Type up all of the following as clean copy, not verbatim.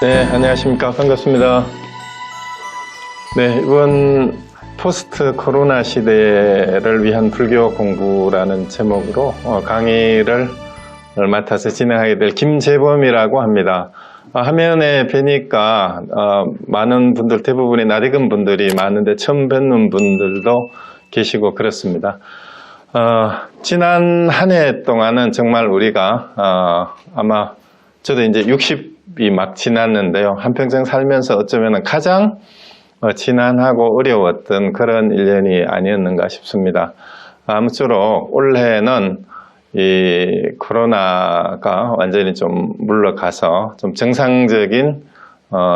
네, 안녕하십니까. 반갑습니다. 네, 이번 포스트 코로나 시대를 위한 불교 공부라는 제목으로 강의를 맡아서 진행하게 될 김재범이라고 합니다. 화면에 뵈니까 많은 분들, 대부분의 낯익은 분들이 많은데 처음 뵙는 분들도 계시고 그렇습니다. 지난 한 해 동안은 정말 우리가 아마 저도 이제 60이 막 지났는데요. 한평생 살면서 어쩌면 가장 지난하고 어려웠던 그런 1년이 아니었는가 싶습니다. 아무쪼록 올해는 이 코로나가 완전히 좀 물러가서 좀 정상적인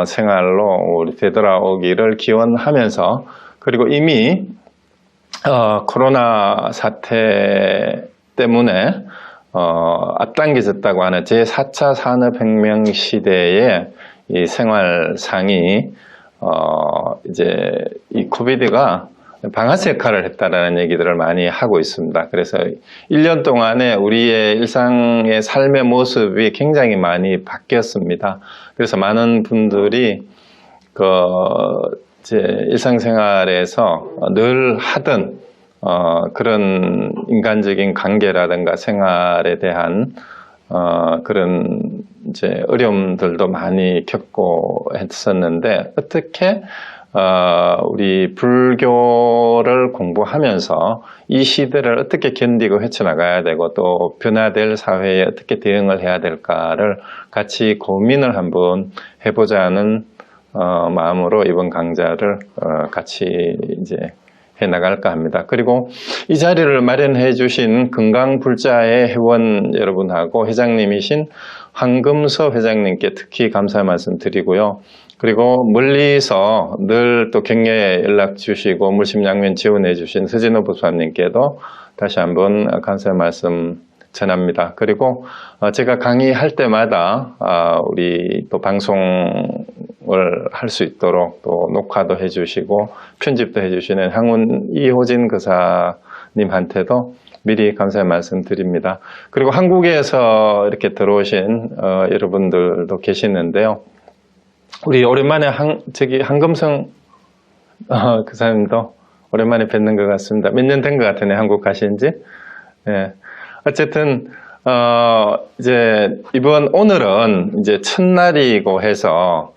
생활로 우리 되돌아오기를 기원하면서, 그리고 이미 코로나 사태 때문에 앞당겨졌다고 하는 제4차 산업혁명 시대의 이 생활상이 이제 이 코비드가 방아쇠 역할을 했다라는 얘기들을 많이 하고 있습니다. 그래서 1년 동안에 우리의 일상의 삶의 모습이 굉장히 많이 바뀌었습니다. 그래서 많은 분들이 이제 일상생활에서 늘 하던 그런 인간적인 관계라든가 생활에 대한 그런 이제 어려움들도 많이 겪고 했었는데, 어떻게 우리 불교를 공부하면서 이 시대를 어떻게 견디고 헤쳐나가야 되고 또 변화될 사회에 어떻게 대응을 해야 될까를 같이 고민을 한번 해보자는 마음으로 이번 강좌를 같이 이제 해나갈까 합니다. 그리고 이 자리를 마련해 주신 건강불자의 회원 여러분하고 회장님이신 황금서 회장님께 특히 감사 말씀 드리고요. 그리고 멀리서 늘 또 격려에 연락 주시고 물심양면 지원해 주신 서진호 부사님께도 다시 한번 감사 말씀 전합니다. 그리고 제가 강의할 때마다 우리 또 방송을 할 수 있도록 또 녹화도 해주시고 편집도 해주시는 향운 이호진 거사님한테도 미리 감사의 말씀 드립니다. 그리고 한국에서 이렇게 들어오신 여러분들도 계시는데요. 우리 오랜만에 한금성 그사님도 오랜만에 뵙는 것 같습니다. 몇 년 된 것 같으네, 한국 가신 지. 네. 어쨌든 이제 오늘은 이제 첫날이고 해서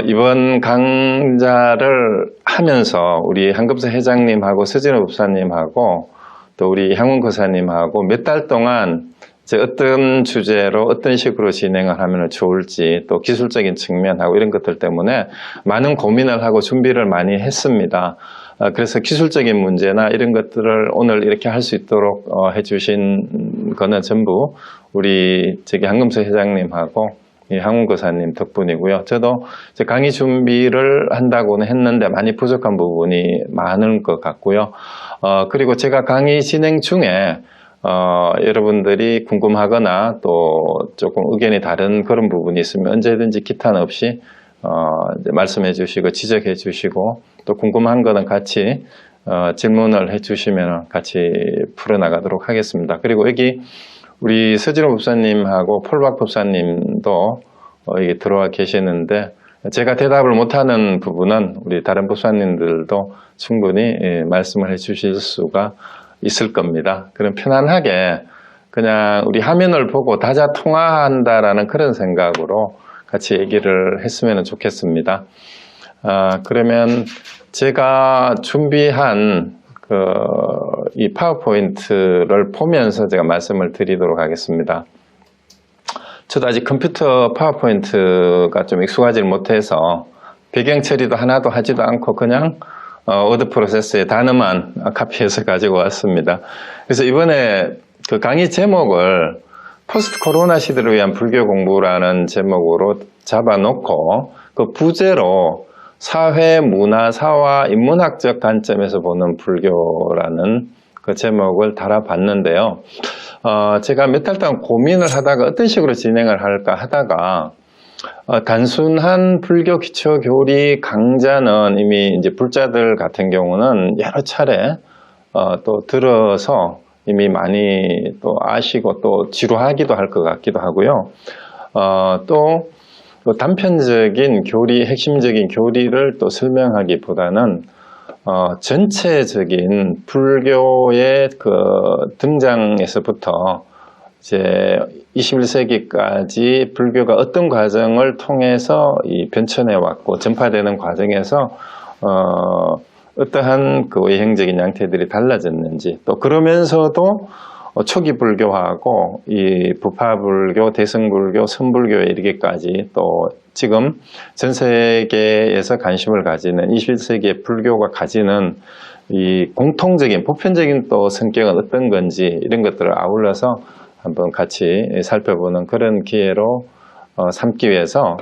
이번 강좌를 하면서 우리 한금서 회장님하고 서진호 법사님하고 또 우리 향운 거사님하고 몇 달 동안 이제 어떤 주제로 어떤 식으로 진행을 하면 좋을지, 또 기술적인 측면하고 이런 것들 때문에 많은 고민을 하고 준비를 많이 했습니다. 그래서 기술적인 문제나 이런 것들을 오늘 이렇게 할 수 있도록 해주신 거는 전부 우리 한금서 회장님하고 향운 거사님 덕분이고요. 저도 이제 강의 준비를 한다고는 했는데 많이 부족한 부분이 많은 것 같고요. 그리고 제가 강의 진행 중에 여러분들이 궁금하거나 또 조금 의견이 다른 그런 부분이 있으면 언제든지 기탄 없이 이제 말씀해 주시고 지적해 주시고, 또 궁금한 거는 같이 질문을 해 주시면 같이 풀어나가도록 하겠습니다. 그리고 여기 우리 서진호 법사님하고 폴박 법사님도 여기 들어와 계시는데, 제가 대답을 못하는 부분은 우리 다른 법사님들도 충분히 말씀을 해 주실 수가 있을 겁니다. 그럼 편안하게 그냥 우리 화면을 보고 다자 통화한다라는 그런 생각으로 같이 얘기를 했으면 좋겠습니다. 그러면 제가 준비한 이 파워포인트를 보면서 제가 말씀을 드리도록 하겠습니다. 저도 아직 컴퓨터 파워포인트가 좀 익숙하지 못해서 배경 처리도 하나도 하지도 않고 그냥 워드 프로세스의 단어만 카피해서 가지고 왔습니다. 그래서 이번에 그 강의 제목을 포스트 코로나 시대를 위한 불교 공부라는 제목으로 잡아놓고 그 부제로 사회, 문화, 사화, 인문학적 관점에서 보는 불교라는 그 제목을 달아봤는데요. 제가 몇 달 동안 고민을 하다가 어떤 식으로 진행을 할까 하다가 단순한 불교 기초 교리 강좌는 이미 이제 불자들 같은 경우는 여러 차례 또 들어서 이미 많이 또 아시고 또 지루하기도 할 것 같기도 하고요. 또 또 단편적인 교리, 핵심적인 교리를 또 설명하기보다는 전체적인 불교의 그 등장에서부터 이제 21세기까지 불교가 어떤 과정을 통해서 이 변천해 왔고 전파되는 과정에서 어떠한 그 외형적인 양태들이 달라졌는지, 또 그러면서도 초기 불교하고 이 부파불교, 대승불교, 선불교에 이르기까지 또 지금 전 세계에서 관심을 가지는 21세기의 불교가 가지는 이 공통적인 보편적인 또 성격은 어떤 건지, 이런 것들을 아울러서 한번 같이 살펴보는 그런 기회로 삼기 위해서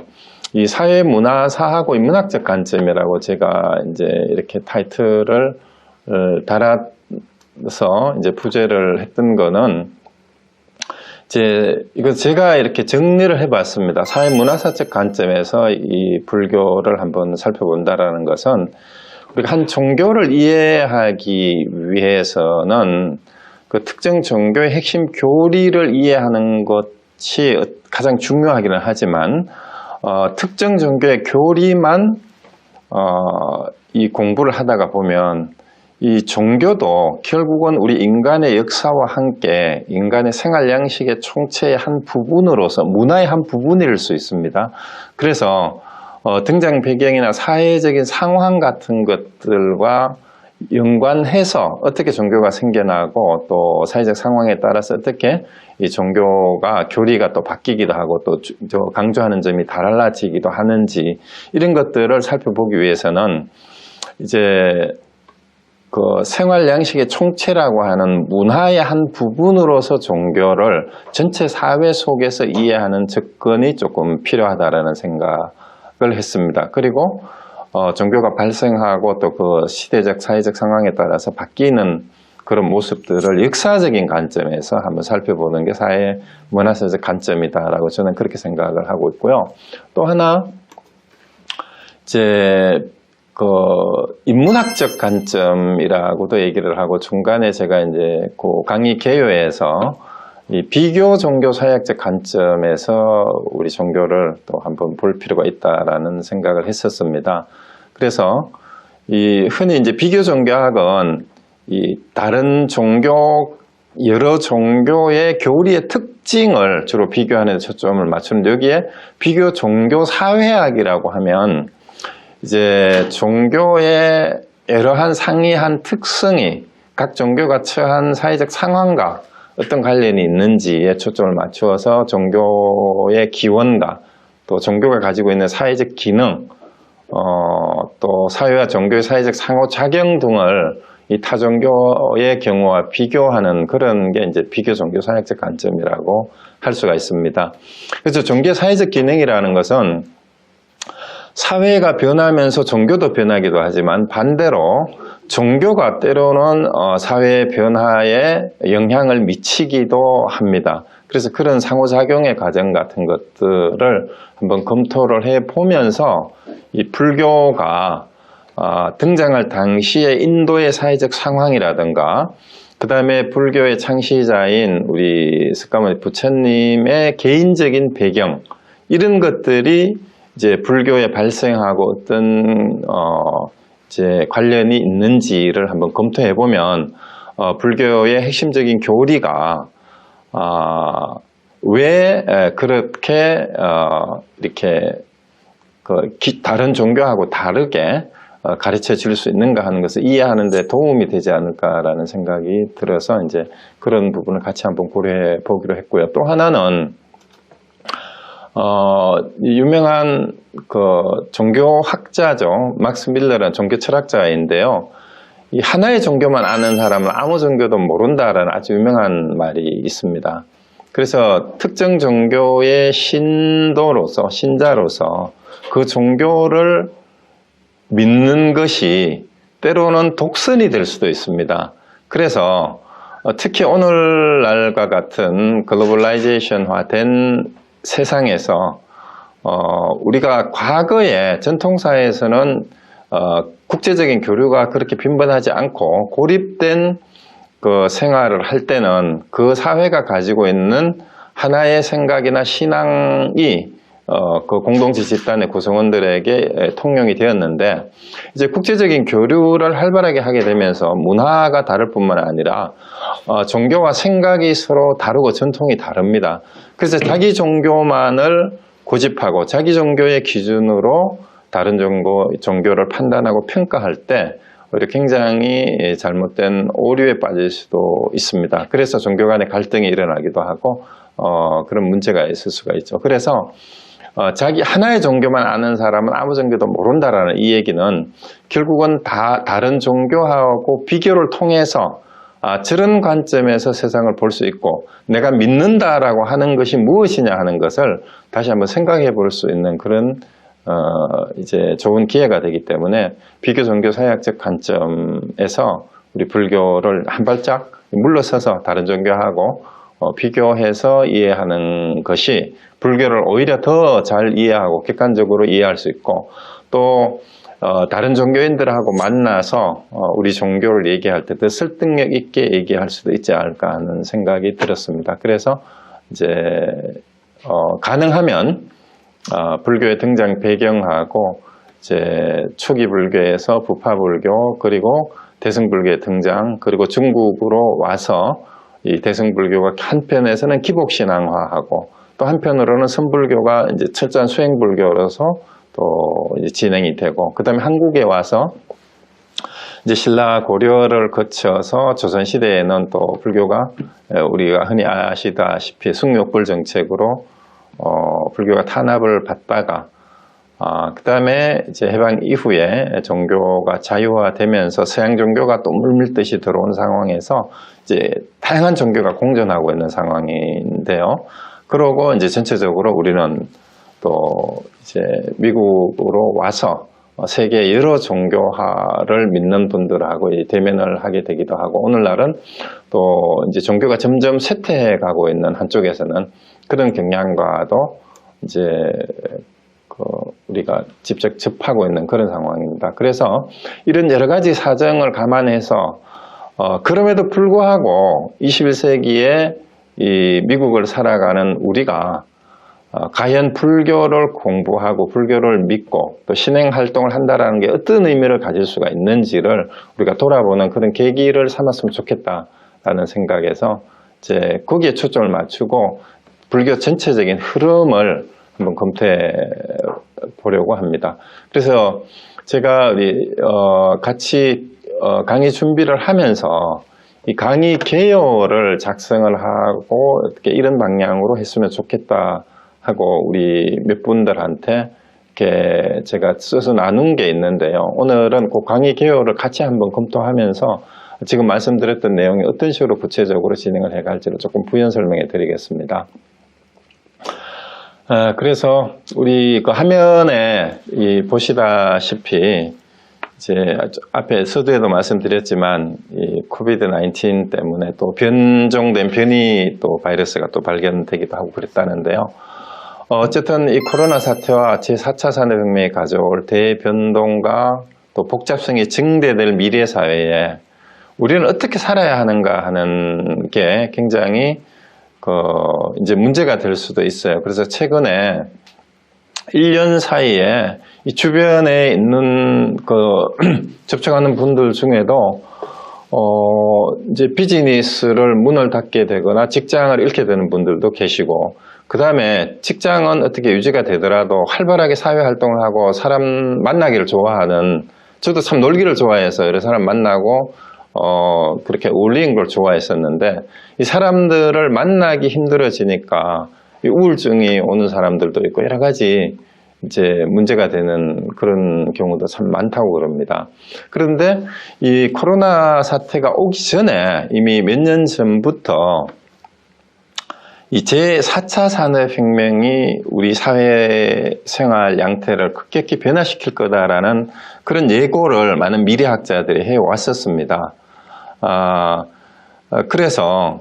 이 사회문화사하고 인문학적 관점이라고 제가 이제 이렇게 타이틀을 달아서 이제 부제를 했던 거는, 이거 제가 이렇게 정리를 해봤습니다. 사회문화사적 관점에서 이 불교를 한번 살펴본다라는 것은, 우리가 한 종교를 이해하기 위해서는 그 특정 종교의 핵심 교리를 이해하는 것이 가장 중요하기는 하지만, 특정 종교의 교리만 이 공부를 하다가 보면 이 종교도 결국은 우리 인간의 역사와 함께 인간의 생활 양식의 총체의 한 부분으로서 문화의 한 부분일 수 있습니다. 그래서 등장 배경이나 사회적인 상황 같은 것들과 연관해서 어떻게 종교가 생겨나고 또 사회적 상황에 따라서 어떻게 이 종교가 교리가 또 바뀌기도 하고 또 강조하는 점이 달라지기도 하는지, 이런 것들을 살펴보기 위해서는 이제 그 생활 양식의 총체라고 하는 문화의 한 부분으로서 종교를 전체 사회 속에서 이해하는 접근이 조금 필요하다라는 생각을 했습니다. 그리고 종교가 발생하고 또 그 시대적 사회적 상황에 따라서 바뀌는 그런 모습들을 역사적인 관점에서 한번 살펴보는 게 사회 문화사적 관점이다라고 저는 그렇게 생각을 하고 있고요. 또 하나 이제 그 인문학적 관점이라고도 얘기를 하고, 중간에 제가 이제 그 강의 개요에서 이 비교 종교 사회학적 관점에서 우리 종교를 또 한번 볼 필요가 있다라는 생각을 했었습니다. 그래서 이 흔히 이제 비교 종교학은 이 다른 종교, 여러 종교의 교리의 특징을 주로 비교하는 데 초점을 맞추는데, 여기에 비교 종교 사회학이라고 하면 이제 종교의 여러한 상이한 특성이 각 종교가 처한 사회적 상황과 어떤 관련이 있는지에 초점을 맞추어서 종교의 기원과 또 종교가 가지고 있는 사회적 기능, 또 사회와 종교의 사회적 상호작용 등을 이 타종교의 경우와 비교하는 그런 게 이제 비교 종교 사회학적 관점이라고 할 수가 있습니다. 그래서 종교 사회적 기능이라는 것은 사회가 변하면서 종교도 변하기도 하지만, 반대로 종교가 때로는 사회 변화에 영향을 미치기도 합니다. 그래서 그런 상호작용의 과정 같은 것들을 한번 검토를 해보면서 이 불교가 등장할 당시의 인도의 사회적 상황이라든가, 그 다음에 불교의 창시자인 우리 석가모니 부처님의 개인적인 배경, 이런 것들이 이제 불교에 발생하고 어떤 이제 관련이 있는지를 한번 검토해 보면 불교의 핵심적인 교리가 왜 그렇게 이렇게 다른 종교하고 다르게 가르쳐 줄 수 있는가 하는 것을 이해하는 데 도움이 되지 않을까라는 생각이 들어서 이제 그런 부분을 같이 한번 고려해 보기로 했고요. 또 하나는 유명한 그 종교학자죠. 막스 밀러라는 종교 철학자인데요. 이 하나의 종교만 아는 사람은 아무 종교도 모른다라는 아주 유명한 말이 있습니다. 그래서 특정 종교의 신도로서, 신자로서 그 종교를 믿는 것이 때로는 독선이 될 수도 있습니다. 그래서 특히 오늘날과 같은 글로벌라이제이션화된 세상에서 우리가 과거에 전통사회에서는 국제적인 교류가 그렇게 빈번하지 않고 고립된 그 생활을 할 때는 그 사회가 가지고 있는 하나의 생각이나 신앙이 그 공동체 집단의 구성원들에게 통용이 되었는데, 이제 국제적인 교류를 활발하게 하게 되면서 문화가 다를 뿐만 아니라 종교와 생각이 서로 다르고 전통이 다릅니다. 그래서 자기 종교만을 고집하고 자기 종교의 기준으로 다른 종교를 판단하고 평가할 때 오히려 굉장히 잘못된 오류에 빠질 수도 있습니다. 그래서 종교 간의 갈등이 일어나기도 하고 그런 문제가 있을 수가 있죠. 그래서 자기 하나의 종교만 아는 사람은 아무 종교도 모른다라는 이 얘기는 결국은 다른 종교하고 비교를 통해서 저런 관점에서 세상을 볼 수 있고 내가 믿는다라고 하는 것이 무엇이냐 하는 것을 다시 한번 생각해 볼 수 있는 그런 이제 좋은 기회가 되기 때문에 비교 종교 사회학적 관점에서 우리 불교를 한 발짝 물러서서 다른 종교하고 비교해서 이해하는 것이 불교를 오히려 더 잘 이해하고 객관적으로 이해할 수 있고 또 다른 종교인들하고 만나서 우리 종교를 얘기할 때 더 설득력 있게 얘기할 수도 있지 않을까 하는 생각이 들었습니다. 그래서 이제 가능하면 불교의 등장 배경하고 이제 초기 불교에서 부파 불교 그리고 대승불교의 등장 그리고 중국으로 와서 이 대승불교가 한편에서는 기복신앙화하고 또 한편으로는 선불교가 이제 철저한 수행불교로서 또 이제 진행이 되고 그 다음에 한국에 와서 이제 신라 고려를 거쳐서 조선시대에는 또 불교가 우리가 흔히 아시다시피 숭욕불 정책으로 불교가 탄압을 받다가 그 다음에 이제 해방 이후에 종교가 자유화되면서 서양 종교가 또 물밀듯이 들어온 상황에서 이제 다양한 종교가 공존하고 있는 상황인데요. 그러고 이제 전체적으로 우리는 또 이제 미국으로 와서 세계 여러 종교화를 믿는 분들하고 대면을 하게 되기도 하고 오늘날은 또 이제 종교가 점점 쇠퇴해 가고 있는 한쪽에서는 그런 경향과도 이제 우리가 직접 접하고 있는 그런 상황입니다. 그래서 이런 여러 가지 사정을 감안해서 그럼에도 불구하고 21세기에 이 미국을 살아가는 우리가 과연 불교를 공부하고 불교를 믿고 또 신행 활동을 한다는 게 어떤 의미를 가질 수가 있는지를 우리가 돌아보는 그런 계기를 삼았으면 좋겠다라는 생각에서 이제 거기에 초점을 맞추고 불교 전체적인 흐름을 한번 검토해 보려고 합니다. 그래서 제가 같이 강의 준비를 하면서 이 강의 개요를 작성을 하고 어떻게 이런 방향으로 했으면 좋겠다 하고 우리 몇 분들한테 이렇게 제가 써서 나눈 게 있는데요. 오늘은 그 강의 개요를 같이 한번 검토하면서 지금 말씀드렸던 내용이 어떤 식으로 구체적으로 진행을 해갈지를 조금 부연 설명해 드리겠습니다. 그래서 우리 그 화면에 보시다시피 이제 앞에 서두에도 말씀드렸지만 이 코비드-19 때문에 또 변종된 변이 또 바이러스가 또 발견되기도 하고 그랬다는데요. 어쨌든 이 코로나 사태와 제4차 산업혁명이 가져올 대변동과 또 복잡성이 증대될 미래 사회에 우리는 어떻게 살아야 하는가 하는 게 굉장히 이제 문제가 될 수도 있어요. 그래서 최근에 1년 사이에 이 주변에 있는 접촉하는 분들 중에도 이제 비즈니스를 문을 닫게 되거나 직장을 잃게 되는 분들도 계시고 그 다음에 직장은 어떻게 유지가 되더라도 활발하게 사회 활동을 하고 사람 만나기를 좋아하는 저도 참 놀기를 좋아해서 여러 사람 만나고 그렇게 어울리는 걸 좋아했었는데 이 사람들을 만나기 힘들어지니까 이 우울증이 오는 사람들도 있고 여러 가지 이제 문제가 되는 그런 경우도 참 많다고 그럽니다. 그런데 이 코로나 사태가 오기 전에 이미 몇 년 전부터 이 제4차 산업혁명이 우리 사회생활 양태를 급격히 변화시킬 거다라는 그런 예고를 많은 미래학자들이 해왔었습니다. 그래서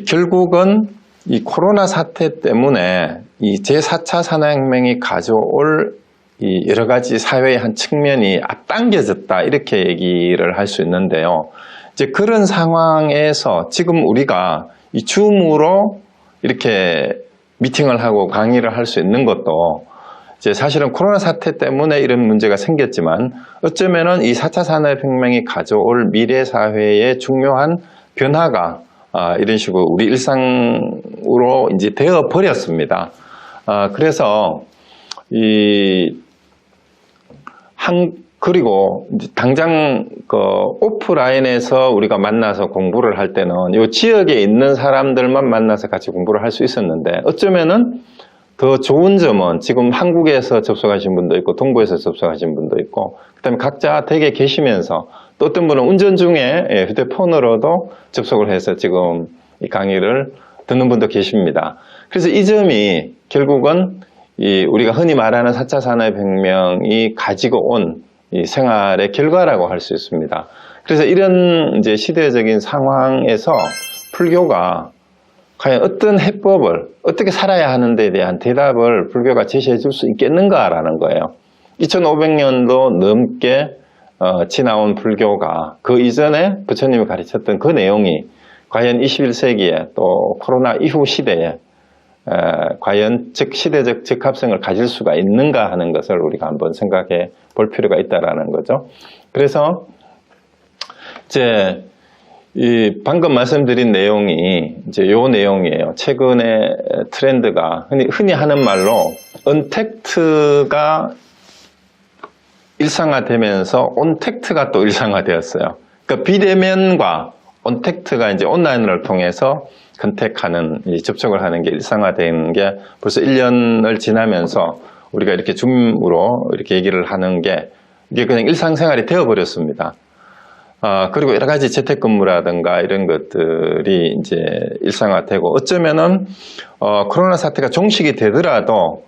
결국은 이 코로나 사태 때문에 이 제4차 산업혁명이 가져올 이 여러 가지 사회의 한 측면이 앞당겨졌다 이렇게 얘기를 할 수 있는데요. 이제 그런 상황에서 지금 우리가 이 줌으로 이렇게 미팅을 하고 강의를 할 수 있는 것도 이제 사실은 코로나 사태 때문에 이런 문제가 생겼지만 어쩌면은 이 4차 산업혁명이 가져올 미래 사회의 중요한 변화가 이런 식으로 우리 일상으로 이제 되어 버렸습니다. 그래서 그리고 당장 오프라인에서 우리가 만나서 공부를 할 때는 이 지역에 있는 사람들만 만나서 같이 공부를 할 수 있었는데 어쩌면은 더 좋은 점은 지금 한국에서 접속하신 분도 있고 동부에서 접속하신 분도 있고 그다음에 각자 댁에 계시면서 또 어떤 분은 운전 중에 휴대폰으로도 접속을 해서 지금 이 강의를 듣는 분도 계십니다. 그래서 이 점이 결국은 우리가 흔히 말하는 4차 산업혁명이 가지고 온 이 생활의 결과라고 할 수 있습니다. 그래서 이런 이제 시대적인 상황에서 불교가 과연 어떤 해법을 어떻게 살아야 하는데 대한 대답을 불교가 제시해 줄 수 있겠는가라는 거예요. 2500년도 넘게 지나온 불교가 그 이전에 부처님이 가르쳤던 그 내용이 과연 21세기에 또 코로나 이후 시대에 과연 시대적 적합성을 가질 수가 있는가 하는 것을 우리가 한번 생각해 볼 필요가 있다라는 거죠. 그래서 이제 방금 말씀드린 내용이 이제 요 내용이에요. 최근에 트렌드가 흔히 하는 말로 언택트가 일상화되면서 온택트가 또 일상화되었어요. 그러니까 비대면과 온택트가 이제 온라인을 통해서 컨택하는, 접촉을 하는 게 일상화된 게 벌써 1년을 지나면서 우리가 이렇게 줌으로 이렇게 얘기를 하는 게 이게 그냥 일상생활이 되어버렸습니다. 그리고 여러 가지 재택근무라든가 이런 것들이 이제 일상화되고 어쩌면은 코로나 사태가 종식이 되더라도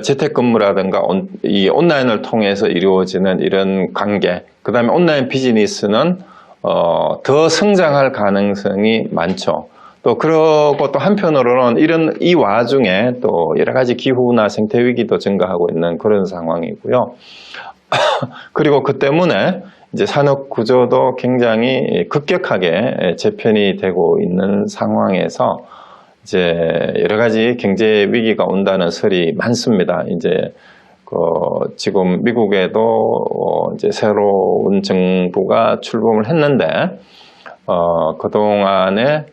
재택근무라든가 이 온라인을 통해서 이루어지는 이런 관계, 그 다음에 온라인 비즈니스는 더 성장할 가능성이 많죠. 또 그러고 또 한편으로는 이 와중에 또 여러 가지 기후나 생태 위기도 증가하고 있는 그런 상황이고요. 그리고 그 때문에 이제 산업 구조도 굉장히 급격하게 재편이 되고 있는 상황에서 이제 여러 가지 경제 위기가 온다는 설이 많습니다. 이제 지금 미국에도 이제 새로운 정부가 출범을 했는데 그동안에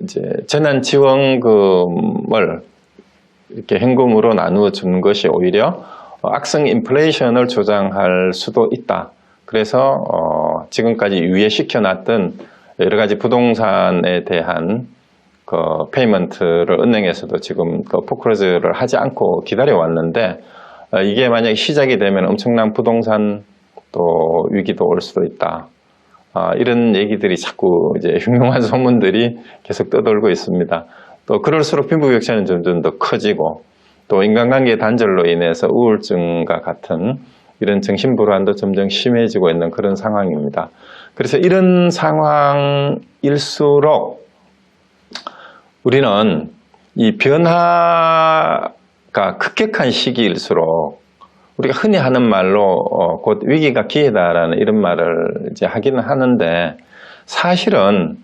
이제 재난지원금을 이렇게 현금으로 나누어 준 것이 오히려 악성 인플레이션을 조장할 수도 있다. 그래서 지금까지 유예시켜 놨던 여러 가지 부동산에 대한 페이먼트를 은행에서도 지금 포크로즈를 하지 않고 기다려 왔는데 이게 만약에 시작이 되면 엄청난 부동산 또 위기도 올 수도 있다. 이런 얘기들이 자꾸 이제 흉흉한 소문들이 계속 떠돌고 있습니다. 또 그럴수록 빈부격차는 점점 더 커지고 또 인간관계 단절로 인해서 우울증과 같은 이런 정신불안도 점점 심해지고 있는 그런 상황입니다. 그래서 이런 상황일수록 우리는 이 변화가 급격한 시기일수록 우리가 흔히 하는 말로 곧 위기가 기회다라는 이런 말을 이제 하기는 하는데 사실은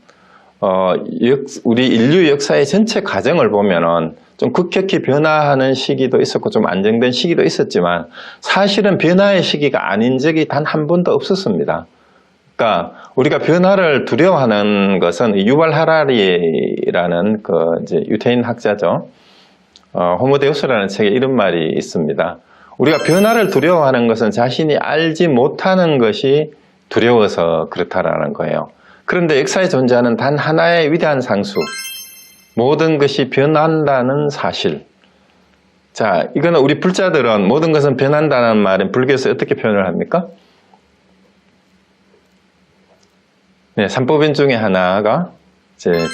우리 인류 역사의 전체 과정을 보면은 좀 급격히 변화하는 시기도 있었고 좀 안정된 시기도 있었지만 사실은 변화의 시기가 아닌 적이 단 한 번도 없었습니다. 그러니까 우리가 변화를 두려워하는 것은 유발 하라리라는 이제 유태인 학자죠. 호모데우스라는 책에 이런 말이 있습니다. 우리가 변화를 두려워하는 것은 자신이 알지 못하는 것이 두려워서 그렇다라는 거예요. 그런데 역사에 존재하는 단 하나의 위대한 상수, 모든 것이 변한다는 사실. 자, 이거는 우리 불자들은 모든 것은 변한다는 말은 불교에서 어떻게 표현을 합니까? 네, 삼법인 중에 하나가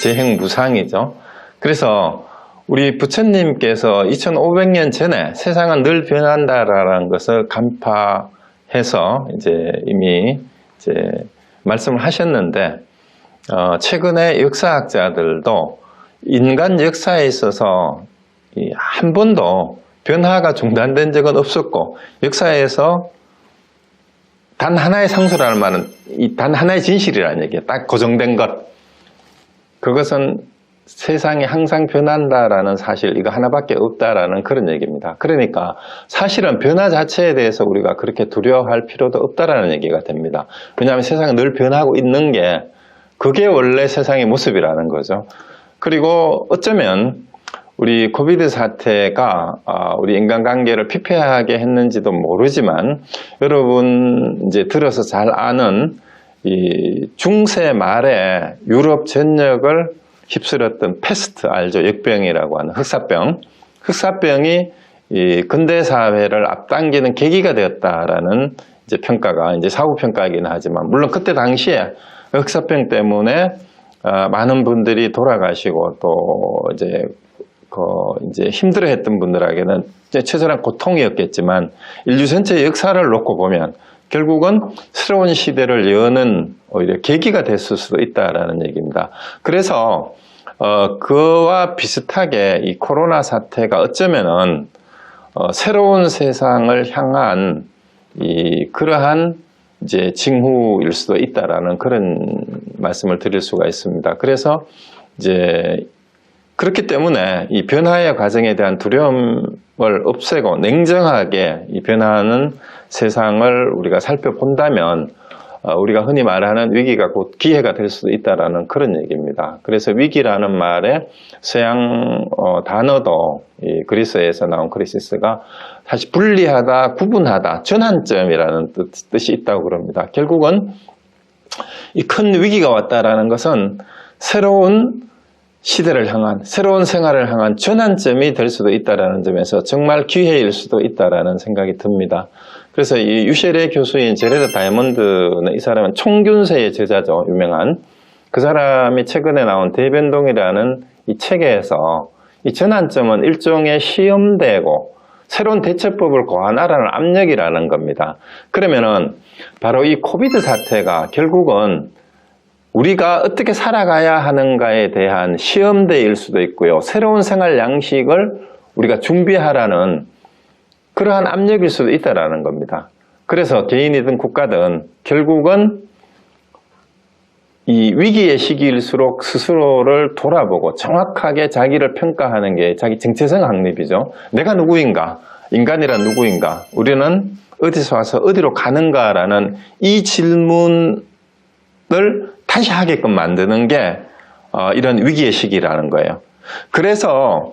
재행무상이죠. 그래서 우리 부처님께서 2500년 전에 세상은 늘 변한다라는 것을 간파해서 이제 이미 말씀을 하셨는데, 최근에 역사학자들도 인간 역사에 있어서 한 번도 변화가 중단된 적은 없었고, 역사에서 단 하나의 상수라는 말은 단 하나의 진실이라는 얘기예요. 딱 고정된 것. 그것은 세상이 항상 변한다라는 사실, 이거 하나밖에 없다라는 그런 얘기입니다. 그러니까 사실은 변화 자체에 대해서 우리가 그렇게 두려워할 필요도 없다라는 얘기가 됩니다. 왜냐하면 세상은 늘 변하고 있는 게 그게 원래 세상의 모습이라는 거죠. 그리고 어쩌면 우리 코비드 사태가 우리 인간관계를 피폐하게 했는지도 모르지만, 여러분 이제 들어서 잘 아는 이 중세 말에 유럽 전역을 휩쓸었던 패스트 알죠? 역병이라고 하는 흑사병. 흑사병이 이 근대 사회를 앞당기는 계기가 되었다라는 이제 평가가 이제 사후 평가이긴 하지만, 물론 그때 당시에 흑사병 때문에 많은 분들이 돌아가시고 또 이제 힘들어했던 분들에게는 처절한 고통이었겠지만, 인류 전체의 역사를 놓고 보면 결국은 새로운 시대를 여는 오히려 계기가 됐을 수도 있다라는 얘기입니다. 그래서 그와 비슷하게 이 코로나 사태가 어쩌면은 새로운 세상을 향한 그러한 이제 징후일 수도 있다라는 그런 말씀을 드릴 수가 있습니다. 그래서 이제 그렇기 때문에 이 변화의 과정에 대한 두려움을 없애고 냉정하게 이 변화하는 세상을 우리가 살펴본다면 우리가 흔히 말하는 위기가 곧 기회가 될 수도 있다라는 그런 얘기입니다. 그래서 위기라는 말의 서양 단어도 이 그리스에서 나온 크리시스가 사실 분리하다, 구분하다, 전환점이라는 뜻이 있다고 그럽니다. 결국은 이 큰 위기가 왔다라는 것은 새로운 시대를 향한, 새로운 생활을 향한 전환점이 될 수도 있다는 점에서 정말 기회일 수도 있다는 생각이 듭니다. 그래서 이 유셰레 교수인 제레드 다이아몬드는, 이 사람은 총균세의 저자죠, 유명한. 그 사람이 최근에 나온 대변동이라는 이 책에서 이 전환점은 일종의 시험대고 새로운 대처법을 고안하라는 압력이라는 겁니다. 그러면은 바로 이 코비드 사태가 결국은 우리가 어떻게 살아가야 하는가에 대한 시험대일 수도 있고요. 새로운 생활 양식을 우리가 준비하라는 그러한 압력일 수도 있다는 겁니다. 그래서 개인이든 국가든 결국은 이 위기의 시기일수록 스스로를 돌아보고 정확하게 자기를 평가하는 게 자기 정체성 확립이죠. 내가 누구인가? 인간이란 누구인가? 우리는 어디서 와서 어디로 가는가라는 이 질문을 다시 하게끔 만드는 게 이런 위기의 시기라는 거예요. 그래서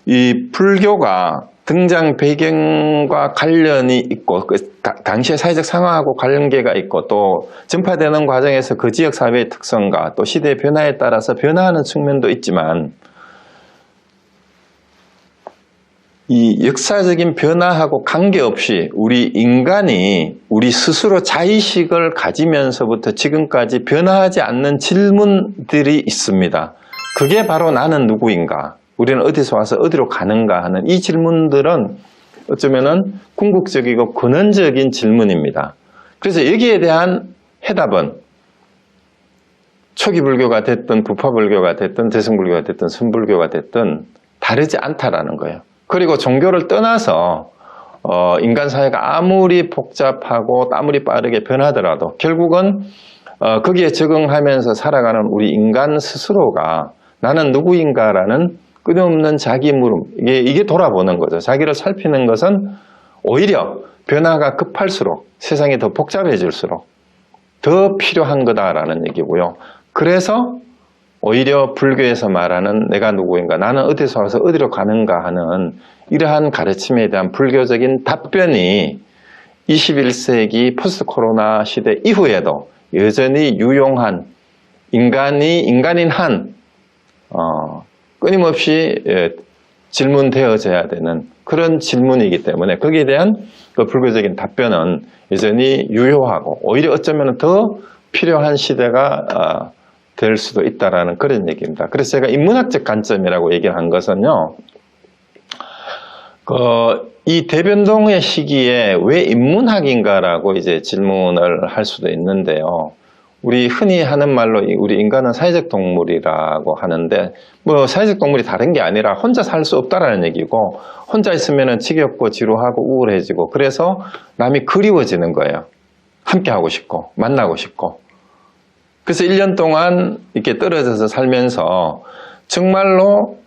이 불교가 등장 배경과 관련이 있고 당시의 사회적 상황하고 관계가 있고 또 전파되는 과정에서 그 지역 사회의 특성과 또 시대의 변화에 따라서 변화하는 측면도 있지만, 이 역사적인 변화하고 관계없이 우리 인간이 우리 스스로 자의식을 가지면서부터 지금까지 변화하지 않는 질문들이 있습니다. 그게 바로 나는 누구인가? 우리는 어디서 와서 어디로 가는가 하는 이 질문들은 어쩌면은 궁극적이고 근원적인 질문입니다. 그래서 여기에 대한 해답은 초기 불교가 됐든 부파 불교가 됐든 대승불교가 됐든 선불교가 됐든 다르지 않다라는 거예요. 그리고 종교를 떠나서 인간 사회가 아무리 복잡하고 아무리 빠르게 변하더라도 결국은 거기에 적응하면서 살아가는 우리 인간 스스로가 나는 누구인가라는 끊임없는 자기 물음, 이게 돌아보는 거죠. 자기를 살피는 것은 오히려 변화가 급할수록, 세상이 더 복잡해질수록 더 필요한 거다라는 얘기고요. 그래서 오히려 불교에서 말하는 내가 누구인가, 나는 어디서 와서 어디로 가는가 하는 이러한 가르침에 대한 불교적인 답변이 21세기 포스트 코로나 시대 이후에도 여전히 유용한, 인간인 한 끊임없이 질문되어져야 되는 그런 질문이기 때문에 거기에 대한 그 불교적인 답변은 여전히 유효하고 오히려 어쩌면 더 필요한 시대가 될 수도 있다라는 그런 얘기입니다. 그래서 제가 인문학적 관점이라고 얘기를 한 것은요, 이 대변동의 시기에 왜 인문학인가라고 이제 질문을 할 수도 있는데요. 우리 흔히 하는 말로 우리 인간은 사회적 동물이라고 하는데, 뭐 사회적 동물이 다른 게 아니라 혼자 살 수 없다라는 얘기고, 혼자 있으면 지겹고 지루하고 우울해지고, 그래서 남이 그리워지는 거예요. 함께 하고 싶고 만나고 싶고. 그래서 1년 동안 이렇게 떨어져서 살면서 정말로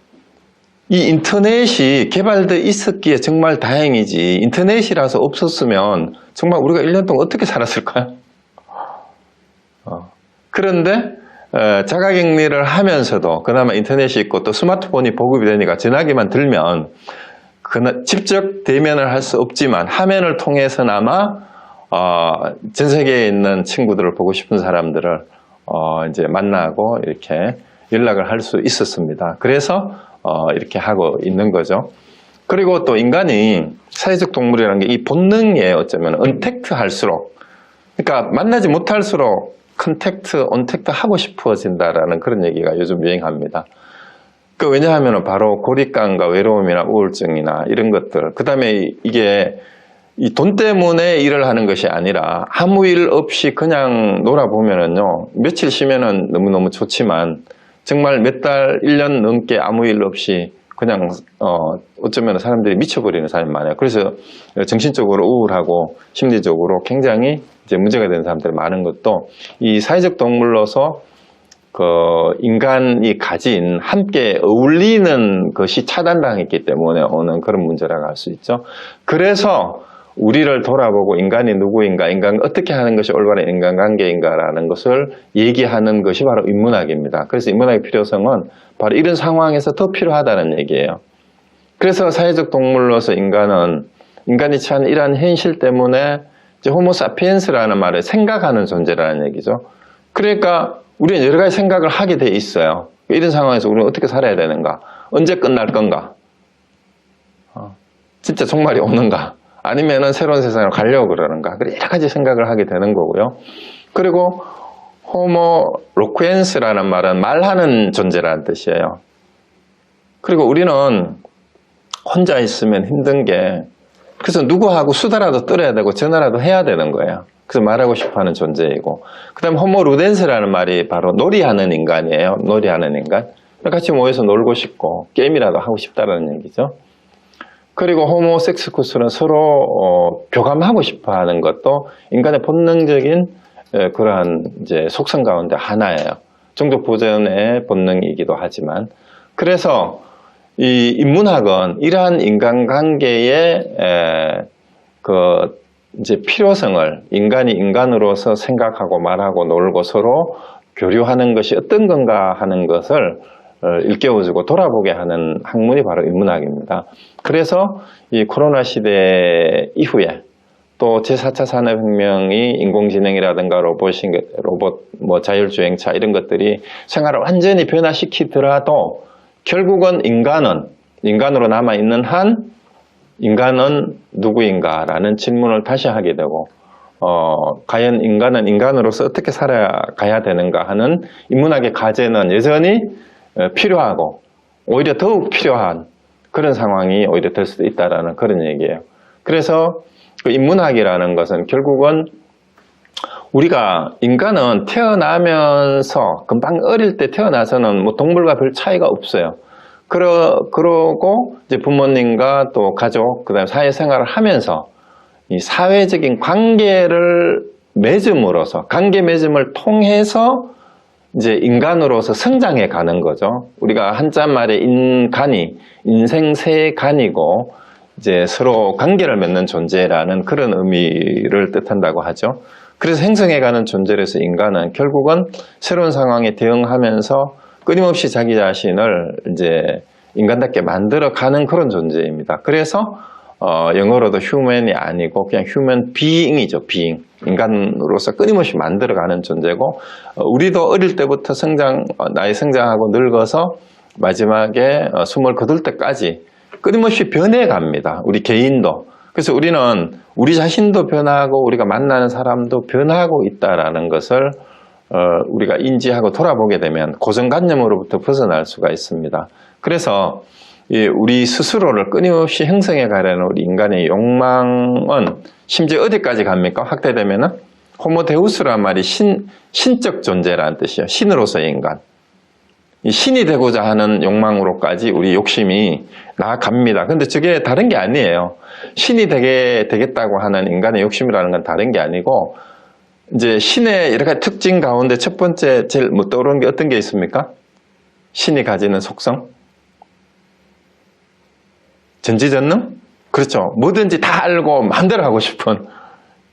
이 인터넷이 개발되어 있었기에 정말 다행이지, 인터넷이라서 없었으면 정말 우리가 1년 동안 어떻게 살았을까요? 그런데 자가격리를 하면서도 그나마 인터넷이 있고 또 스마트폰이 보급이 되니까 전화기만 들면 직접 대면을 할 수 없지만 화면을 통해서나마 전 세계에 있는 친구들을 보고 싶은 사람들을 이제 만나고 이렇게 연락을 할 수 있었습니다. 그래서 이렇게 하고 있는 거죠. 그리고 또 인간이 사회적 동물이라는 게 이 본능에 어쩌면 언택트 할수록, 그러니까 만나지 못할수록 컨택트, 언택트 하고 싶어진다라는 그런 얘기가 요즘 유행합니다. 왜냐하면 바로 고립감과 외로움이나 우울증이나 이런 것들, 그 다음에 이게 이 돈 때문에 일을 하는 것이 아니라 아무 일 없이 그냥 놀아보면은요, 며칠 쉬면은 너무너무 좋지만 정말 몇 달, 1년 넘게 아무 일 없이 그냥 어쩌면 사람들이 미쳐버리는 사람이 많아요. 그래서 정신적으로 우울하고 심리적으로 굉장히 이제 문제가 되는 사람들이 많은 것도 이 사회적 동물로서 그 인간이 가진 함께 어울리는 것이 차단당했기 때문에 오는 그런 문제라고 할 수 있죠. 그래서 우리를 돌아보고 인간이 누구인가, 인간 어떻게 하는 것이 올바른 인간관계인가라는 것을 얘기하는 것이 바로 인문학입니다. 그래서 인문학의 필요성은 바로 이런 상황에서 더 필요하다는 얘기예요. 그래서 사회적 동물로서 인간이 처한 이러한 현실 때문에 이제 호모사피엔스라는 말을 생각하는 존재라는 얘기죠. 그러니까 우리는 여러 가지 생각을 하게 돼 있어요. 이런 상황에서 우리는 어떻게 살아야 되는가? 언제 끝날 건가? 진짜 종말이 오는가? 아니면은 새로운 세상으로 가려고 그러는가? 여러 가지 생각을 하게 되는 거고요. 그리고 호모 로쿠엔스라는 말은 말하는 존재라는 뜻이에요. 그리고 우리는 혼자 있으면 힘든 게, 그래서 누구하고 수다라도 떨어야 되고 전화라도 해야 되는 거예요. 그래서 말하고 싶어하는 존재이고, 그 다음에 호모 루덴스라는 말이 바로 놀이하는 인간이에요. 놀이하는 인간. 같이 모여서 놀고 싶고 게임이라도 하고 싶다는 얘기죠. 그리고 호모섹스쿠스는 서로 교감하고 싶어하는 것도 인간의 본능적인 그러한 이제 속성 가운데 하나예요. 종족 보존의 본능이기도 하지만, 그래서 이 인문학은 이러한 인간관계의 그 이제 필요성을 인간이 인간으로서 생각하고 말하고 놀고 서로 교류하는 것이 어떤 건가 하는 것을 일깨워주고 돌아보게 하는 학문이 바로 인문학입니다. 그래서 이 코로나 시대 이후에 또 제4차 산업혁명이 인공지능이라든가 로봇, 뭐 자율주행차 이런 것들이 생활을 완전히 변화시키더라도 결국은 인간으로 남아있는 한 인간은 누구인가라는 질문을 다시 하게 되고 과연 인간은 인간으로서 어떻게 살아가야 되는가 하는 인문학의 과제는 여전히 필요하고 오히려 더욱 필요한 그런 상황이 오히려 될 수도 있다는 그런 얘기예요. 그래서 그 인문학이라는 것은 결국은 우리가 인간은 태어나면서 금방 어릴 때 태어나서는 뭐 동물과 별 차이가 없어요. 그러고 이제 부모님과 또 가족, 그다음에 사회생활을 하면서 이 사회적인 관계를 맺음으로써 관계 맺음을 통해서 이제 인간으로서 성장해 가는 거죠. 우리가 한자말에 인간이 인생세간이고 이제 서로 관계를 맺는 존재라는 그런 의미를 뜻한다고 하죠. 그래서 행성해가는 존재로서 인간은 결국은 새로운 상황에 대응하면서 끊임없이 자기 자신을 이제 인간답게 만들어가는 그런 존재입니다. 그래서 영어로도 human이 아니고 그냥 human being이죠. being. 인간으로서 끊임없이 만들어가는 존재고, 우리도 어릴 때부터 나이 성장하고 늙어서 마지막에 숨을 거둘 때까지 끊임없이 변해갑니다. 우리 개인도. 그래서 우리는 우리 자신도 변하고 우리가 만나는 사람도 변하고 있다는 것을 우리가 인지하고 돌아보게 되면 고정관념으로부터 벗어날 수가 있습니다. 그래서 우리 스스로를 끊임없이 형성해 가려는 우리 인간의 욕망은 심지어 어디까지 갑니까? 확대되면은 호모데우스란 말이 신적 존재라는 뜻이에요. 신으로서의 인간. 이 신이 되고자 하는 욕망으로까지 우리 욕심이 나아갑니다. 근데 저게 다른 게 아니에요. 신이 되겠다고 하는 인간의 욕심이라는 건 다른 게 아니고, 이제 신의 여러 가지 특징 가운데 첫 번째 제일 떠오르는 게 어떤 게 있습니까? 신이 가지는 속성? 전지전능? 그렇죠. 뭐든지 다 알고 마음대로 하고 싶은.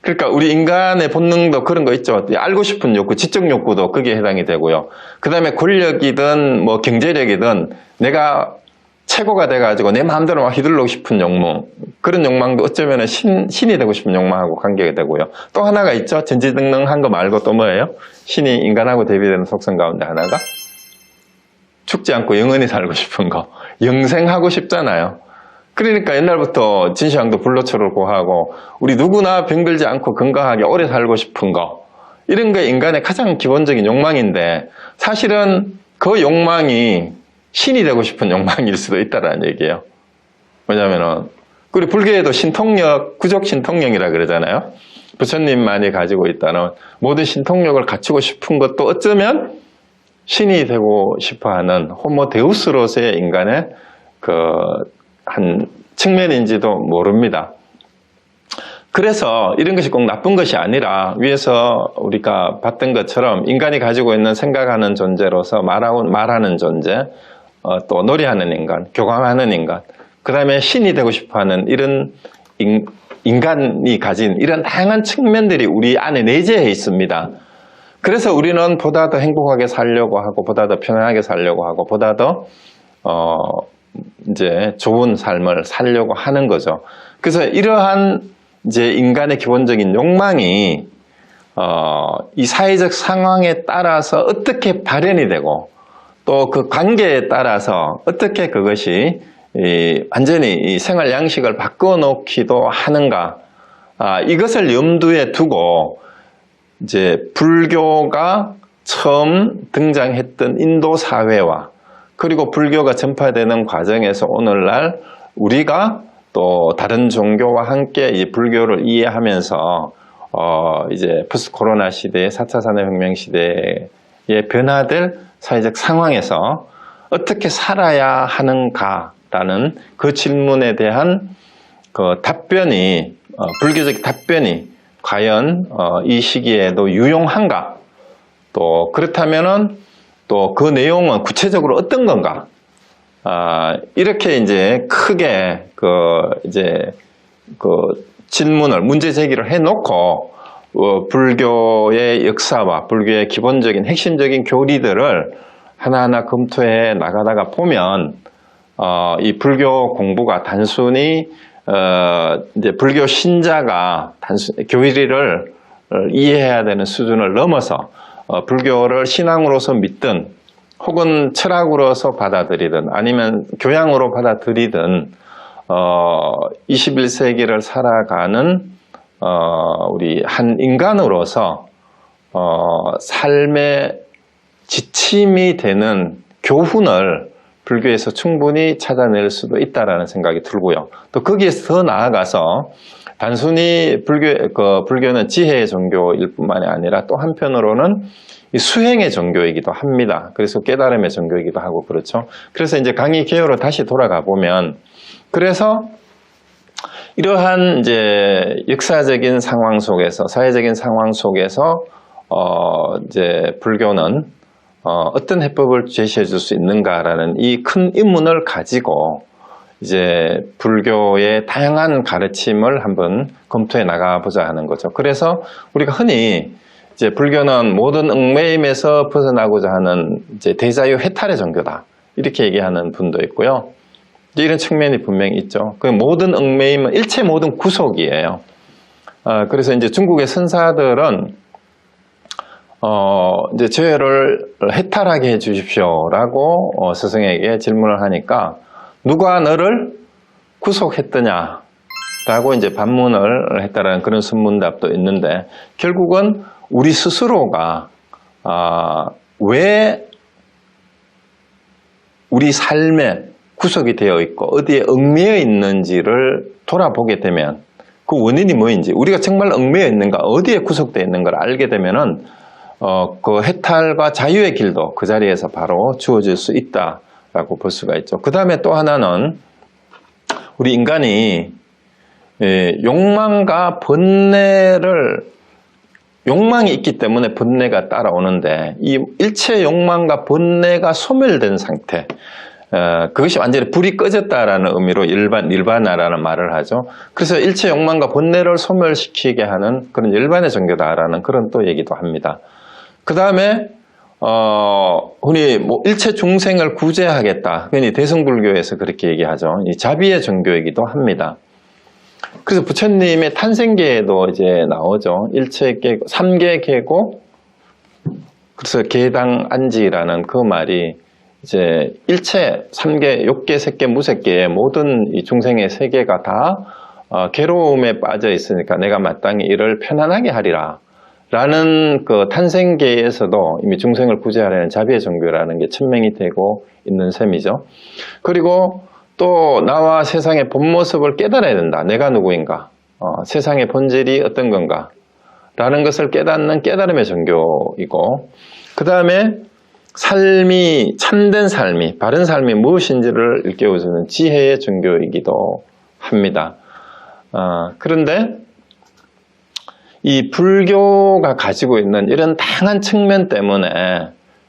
그러니까 우리 인간의 본능도 그런 거 있죠. 알고 싶은 욕구, 지적 욕구도 거기에 해당이 되고요. 그 다음에 권력이든 뭐 경제력이든 내가 최고가 돼가지고 내 마음대로 막 휘둘르고 싶은 욕망, 그런 욕망도 어쩌면 신이 되고 싶은 욕망하고 관계가 되고요. 또 하나가 있죠. 전지전능한 거 말고 또 뭐예요? 신이 인간하고 대비되는 속성 가운데 하나가 죽지 않고 영원히 살고 싶은 거. 영생하고 싶잖아요. 그러니까 옛날부터 진시황도 불로초를 구하고 우리 누구나 병들지 않고 건강하게 오래 살고 싶은 거, 이런 게 인간의 가장 기본적인 욕망인데 사실은 그 욕망이 신이 되고 싶은 욕망일 수도 있다는 얘기예요. 왜냐면은 우리 불교에도 신통력, 구족 신통력이라 그러잖아요. 부처님만이 가지고 있다는 모든 신통력을 갖추고 싶은 것도 어쩌면 신이 되고 싶어하는 호모 데우스로서의 인간의 한 측면인지도 모릅니다. 그래서 이런 것이 꼭 나쁜 것이 아니라 위에서 우리가 봤던 것처럼 인간이 가지고 있는 생각하는 존재로서 말하는 존재, 또 노래하는 인간, 교감하는 인간, 그 다음에 신이 되고 싶어하는 이런 인간이 가진 이런 다양한 측면들이 우리 안에 내재해 있습니다. 그래서 우리는 보다 더 행복하게 살려고 하고, 보다 더 편안하게 살려고 하고, 보다 더 이제 좋은 삶을 살려고 하는 거죠. 그래서 이러한 이제 인간의 기본적인 욕망이 이 사회적 상황에 따라서 어떻게 발현이 되고 또 그 관계에 따라서 어떻게 그것이 완전히 이 생활 양식을 바꿔 놓기도 하는가, 이것을 염두에 두고 이제 불교가 처음 등장했던 인도 사회와 그리고 불교가 전파되는 과정에서 오늘날 우리가 또 다른 종교와 함께 이 불교를 이해하면서 이제 포스트 코로나 시대에 4차 산업혁명 시대에 변화될 사회적 상황에서 어떻게 살아야 하는가라는 그 질문에 대한 그 답변이, 불교적 답변이 과연 이 시기에도 유용한가? 또 그렇다면은 또 그 내용은 구체적으로 어떤 건가? 이렇게 이제 크게 질문을, 문제 제기를 해놓고 불교의 역사와 불교의 기본적인 핵심적인 교리들을 하나하나 검토해 나가다가 보면 이 불교 공부가 단순히 이제 불교 신자가 교리를 이해해야 되는 수준을 넘어서 불교를 신앙으로서 믿든 혹은 철학으로서 받아들이든 아니면 교양으로 받아들이든 21세기를 살아가는 우리 한 인간으로서 삶의 지침이 되는 교훈을 불교에서 충분히 찾아낼 수도 있다라는 생각이 들고요. 또 거기에서 더 나아가서 단순히 불교는 지혜의 종교일 뿐만이 아니라 또 한편으로는 수행의 종교이기도 합니다. 그래서 깨달음의 종교이기도 하고 그렇죠. 그래서 이제 강의 개요로 다시 돌아가 보면, 그래서 이러한 이제 역사적인 상황 속에서, 사회적인 상황 속에서 이제 불교는 어떤 해법을 제시해 줄 수 있는가라는 이 큰 의문을 가지고 이제 불교의 다양한 가르침을 한번 검토해 나가보자 하는 거죠. 그래서 우리가 흔히 이제 불교는 모든 얽매임에서 벗어나고자 하는 이제 대자유 해탈의 종교다, 이렇게 얘기하는 분도 있고요. 이런 측면이 분명히 있죠. 그 모든 얽매임은 일체 모든 구속이에요. 그래서 이제 중국의 선사들은 이제 죄를 해탈하게 해 주십시오라고 스승에게 질문을 하니까 누가 너를 구속했더냐 라고 이제 반문을 했다라는 그런 선문답도 있는데, 결국은 우리 스스로가 왜 우리 삶에 구속이 되어 있고 어디에 얽매여 있는지를 돌아보게 되면 그 원인이 뭐인지, 우리가 정말 얽매여 있는가, 어디에 구속되어 있는가를 알게 되면은 그 해탈과 자유의 길도 그 자리에서 바로 주어질 수 있다라고 볼 수가 있죠. 그 다음에 또 하나는 우리 인간이 욕망과 번뇌를 욕망이 있기 때문에 번뇌가 따라오는데 이 일체 욕망과 번뇌가 소멸된 상태, 그것이 완전히 불이 꺼졌다라는 의미로 일반화라는 말을 하죠. 그래서 일체 욕망과 번뇌를 소멸시키게 하는 그런 일반의 종교다라는 그런 또 얘기도 합니다. 그 다음에 흔히 뭐 일체 중생을 구제하겠다. 흔히 대승불교에서 그렇게 얘기하죠. 이 자비의 종교이기도 합니다. 그래서 부처님의 탄생계에도 이제 나오죠. 일체 계고, 삼계 계고, 그래서 계당 안지라는 그 말이 이제 일체, 삼계, 욕계, 색계, 무색계의 모든 이 중생의 세계가 다 괴로움에 빠져 있으니까 내가 마땅히 이를 편안하게 하리라. 라는 그 탄생계에서도 이미 중생을 구제하려는 자비의 종교라는 게 천명이 되고 있는 셈이죠. 그리고 또 나와 세상의 본 모습을 깨달아야 된다. 내가 누구인가? 세상의 본질이 어떤 건가? 라는 것을 깨닫는 깨달음의 종교이고, 그 다음에 삶이, 참된 삶이, 바른 삶이 무엇인지를 일깨워주는 지혜의 종교이기도 합니다. 그런데 이 불교가 가지고 있는 이런 다양한 측면 때문에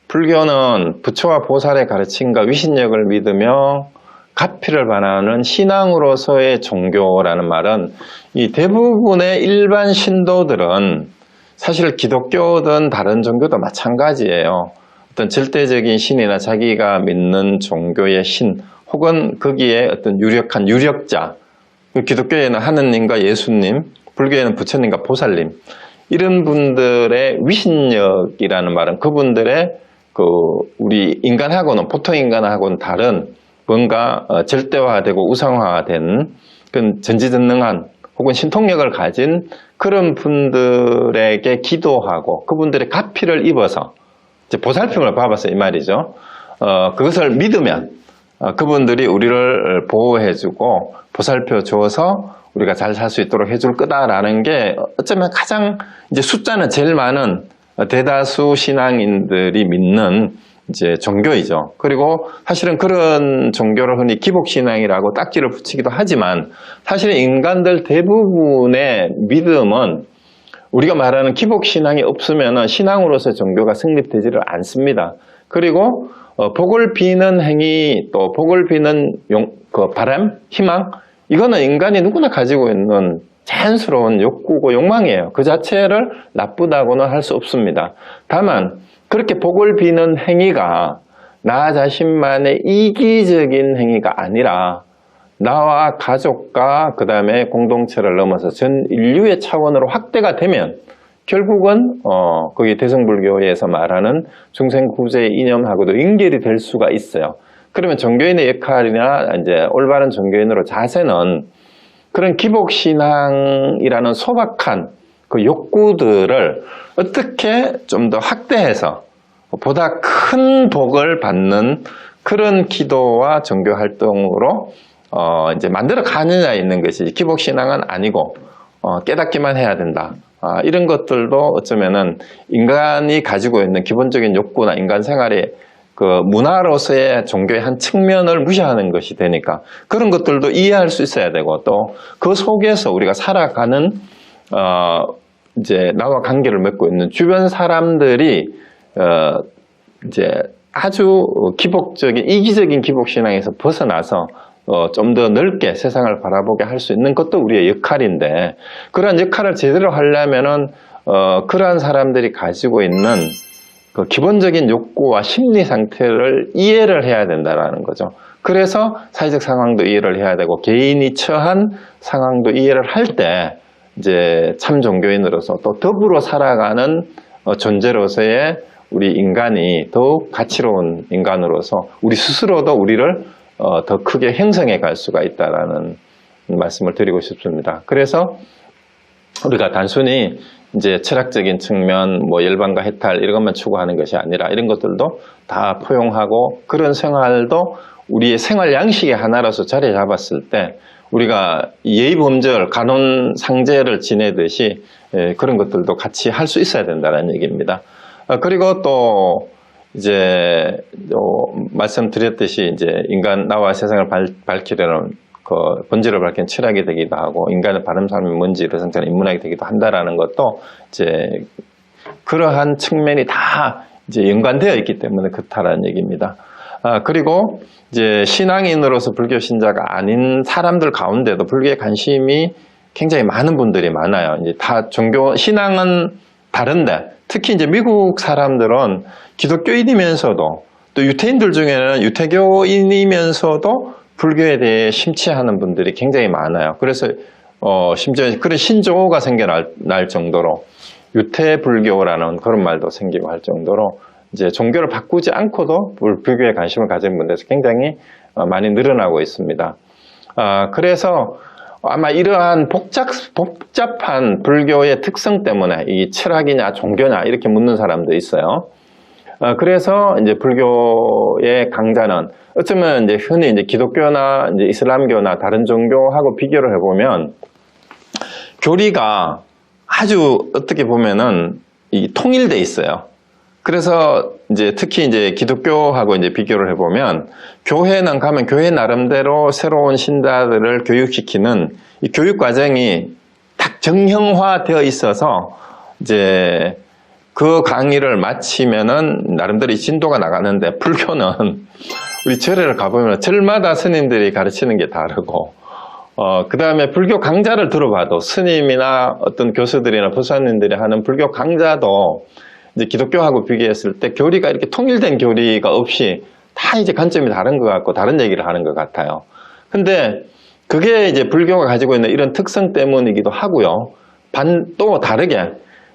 불교는 부처와 보살의 가르침과 위신력을 믿으며 가피를 바라는 신앙으로서의 종교라는 말은 이 대부분의 일반 신도들은 사실 기독교든 다른 종교도 마찬가지예요. 어떤 절대적인 신이나 자기가 믿는 종교의 신 혹은 거기에 어떤 유력한 유력자, 기독교에는 하느님과 예수님, 불교에는 부처님과 보살님, 이런 분들의 위신력이라는 말은 그분들의 우리 인간하고는, 보통 인간하고는 다른 뭔가 절대화되고 우상화된 그런 전지전능한 혹은 신통력을 가진 그런 분들에게 기도하고 그분들의 가피를 입어서 이제 보살핌을 받아서 이 말이죠. 그것을 믿으면 그분들이 우리를 보호해주고 보살펴 주어서 우리가 잘 살 수 있도록 해줄 거다라는 게 어쩌면 가장 이제 숫자는 제일 많은 대다수 신앙인들이 믿는 이제 종교이죠. 그리고 사실은 그런 종교를 흔히 기복신앙이라고 딱지를 붙이기도 하지만 사실은 인간들 대부분의 믿음은 우리가 말하는 기복신앙이 없으면 신앙으로서 종교가 성립되지를 않습니다. 그리고 복을 비는 행위, 또 복을 비는 바람, 희망, 이거는 인간이 누구나 가지고 있는 자연스러운 욕구고 욕망이에요. 그 자체를 나쁘다고는 할 수 없습니다. 다만 그렇게 복을 비는 행위가 나 자신만의 이기적인 행위가 아니라 나와 가족과 그 다음에 공동체를 넘어서 전 인류의 차원으로 확대가 되면 결국은 거기 대승불교에서 말하는 중생구제의 이념하고도 연결이 될 수가 있어요. 그러면 종교인의 역할이나 이제 올바른 종교인으로 자세는 그런 기복신앙이라는 소박한 그 욕구들을 어떻게 좀 더 확대해서 보다 큰 복을 받는 그런 기도와 종교 활동으로 이제 만들어 가느냐 있는 것이 기복신앙은 아니고 깨닫기만 해야 된다. 이런 것들도 어쩌면은 인간이 가지고 있는 기본적인 욕구나 인간 생활의 그 문화로서의 종교의 한 측면을 무시하는 것이 되니까 그런 것들도 이해할 수 있어야 되고 또 그 속에서 우리가 살아가는 이제 나와 관계를 맺고 있는 주변 사람들이 이제 아주 기복적인 이기적인 기복신앙에서 벗어나서 좀 더 넓게 세상을 바라보게 할 수 있는 것도 우리의 역할인데 그러한 역할을 제대로 하려면은 그러한 사람들이 가지고 있는 그 기본적인 욕구와 심리 상태를 이해를 해야 된다라는 거죠. 그래서 사회적 상황도 이해를 해야 되고 개인이 처한 상황도 이해를 할 때 이제 참 종교인으로서 또 더불어 살아가는 존재로서의 우리 인간이 더욱 가치로운 인간으로서 우리 스스로도 우리를 더 크게 형성해 갈 수가 있다라는 말씀을 드리고 싶습니다. 그래서 우리가 단순히 이제 철학적인 측면, 뭐 열반과 해탈 이런 것만 추구하는 것이 아니라 이런 것들도 다 포용하고 그런 생활도 우리의 생활 양식의 하나로서 자리 잡았을 때 우리가 예의범절, 간혼 상제를 지내듯이 그런 것들도 같이 할 수 있어야 된다는 얘기입니다. 그리고 또 이제 말씀드렸듯이 이제 인간 나와 세상을 밝히려는 그 본질을 밝힌 철학이 되기도 하고 인간의 바른 삶이 뭔지를 선택하는 인문학이 되기도 한다라는 것도 이제 그러한 측면이 다 이제 연관되어 있기 때문에 그렇다라는 얘기입니다. 그리고 이제 신앙인으로서 불교 신자가 아닌 사람들 가운데도 불교에 관심이 굉장히 많은 분들이 많아요. 이제 다 종교, 신앙은 다른데, 특히 이제 미국 사람들은 기독교인이면서도 또 유태인들 중에는 유태교인이면서도 불교에 대해 심취하는 분들이 굉장히 많아요. 그래서 심지어 그런 신조어가 생겨날 정도로 유태불교라는 그런 말도 생기고 할 정도로 이제 종교를 바꾸지 않고도 불교에 관심을 가진 분들에서 굉장히 많이 늘어나고 있습니다. 그래서 아마 이러한 복잡한 불교의 특성 때문에 이 철학이냐 종교냐 이렇게 묻는 사람도 있어요. 그래서 이제 불교의 강자는 어쩌면 이제 흔히 이제 기독교나 이제 이슬람교나 다른 종교하고 비교를 해보면 교리가 아주 어떻게 보면은 이 통일돼 있어요. 그래서 이제 특히 이제 기독교하고 이제 비교를 해보면 교회는 가면 교회 나름대로 새로운 신자들을 교육시키는 이 교육 과정이 딱 정형화되어 있어서 이제 그 강의를 마치면은 나름대로 이 진도가 나가는데 불교는 우리 절에를 가보면 절마다 스님들이 가르치는 게 다르고 그 다음에 불교 강좌를 들어봐도 스님이나 어떤 교수들이나 보살님들이 하는 불교 강좌도 이제 기독교하고 비교했을 때 교리가 이렇게 통일된 교리가 없이 다 이제 관점이 다른 것 같고 다른 얘기를 하는 것 같아요. 근데 그게 이제 불교가 가지고 있는 이런 특성 때문이기도 하고요. 또 다르게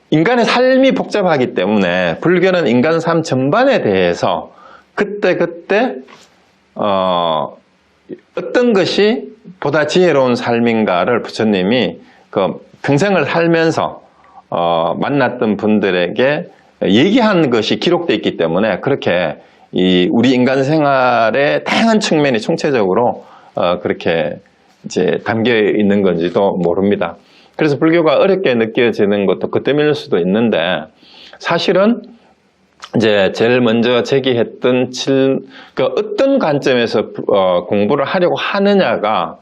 인간의 삶이 복잡하기 때문에 불교는 인간 삶 전반에 대해서 그때그때 어떤 것이 보다 지혜로운 삶인가를 부처님이 그 평생을 살면서 만났던 분들에게 얘기한 것이 기록되어 있기 때문에 그렇게 우리 인간 생활의 다양한 측면이 총체적으로 그렇게 이제 담겨 있는 건지도 모릅니다. 그래서 불교가 어렵게 느껴지는 것도 그 때문일 수도 있는데 사실은 이제 제일 먼저 제기했던 어떤 관점에서 공부를 하려고 하느냐가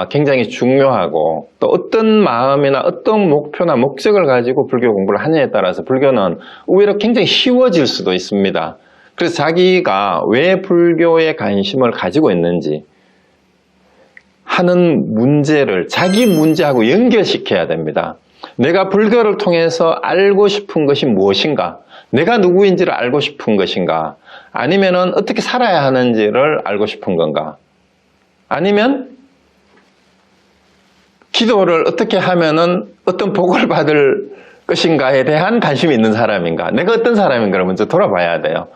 굉장히 중요하고 또 어떤 마음이나 어떤 목표나 목적을 가지고 불교 공부를 하느냐에 따라서 불교는 의외로 굉장히 쉬워질 수도 있습니다. 그래서 자기가 왜 불교에 관심을 가지고 있는지 하는 문제를 자기 문제하고 연결시켜야 됩니다. 내가 불교를 통해서 알고 싶은 것이 무엇인가? 내가 누구인지를 알고 싶은 것인가? 아니면은 어떻게 살아야 하는지를 알고 싶은 건가? 아니면 기도를 어떻게 하면은 어떤 복을 받을 것인가에 대한 관심이 있는 사람인가? 내가 어떤 사람인가를 먼저 돌아봐야 돼요.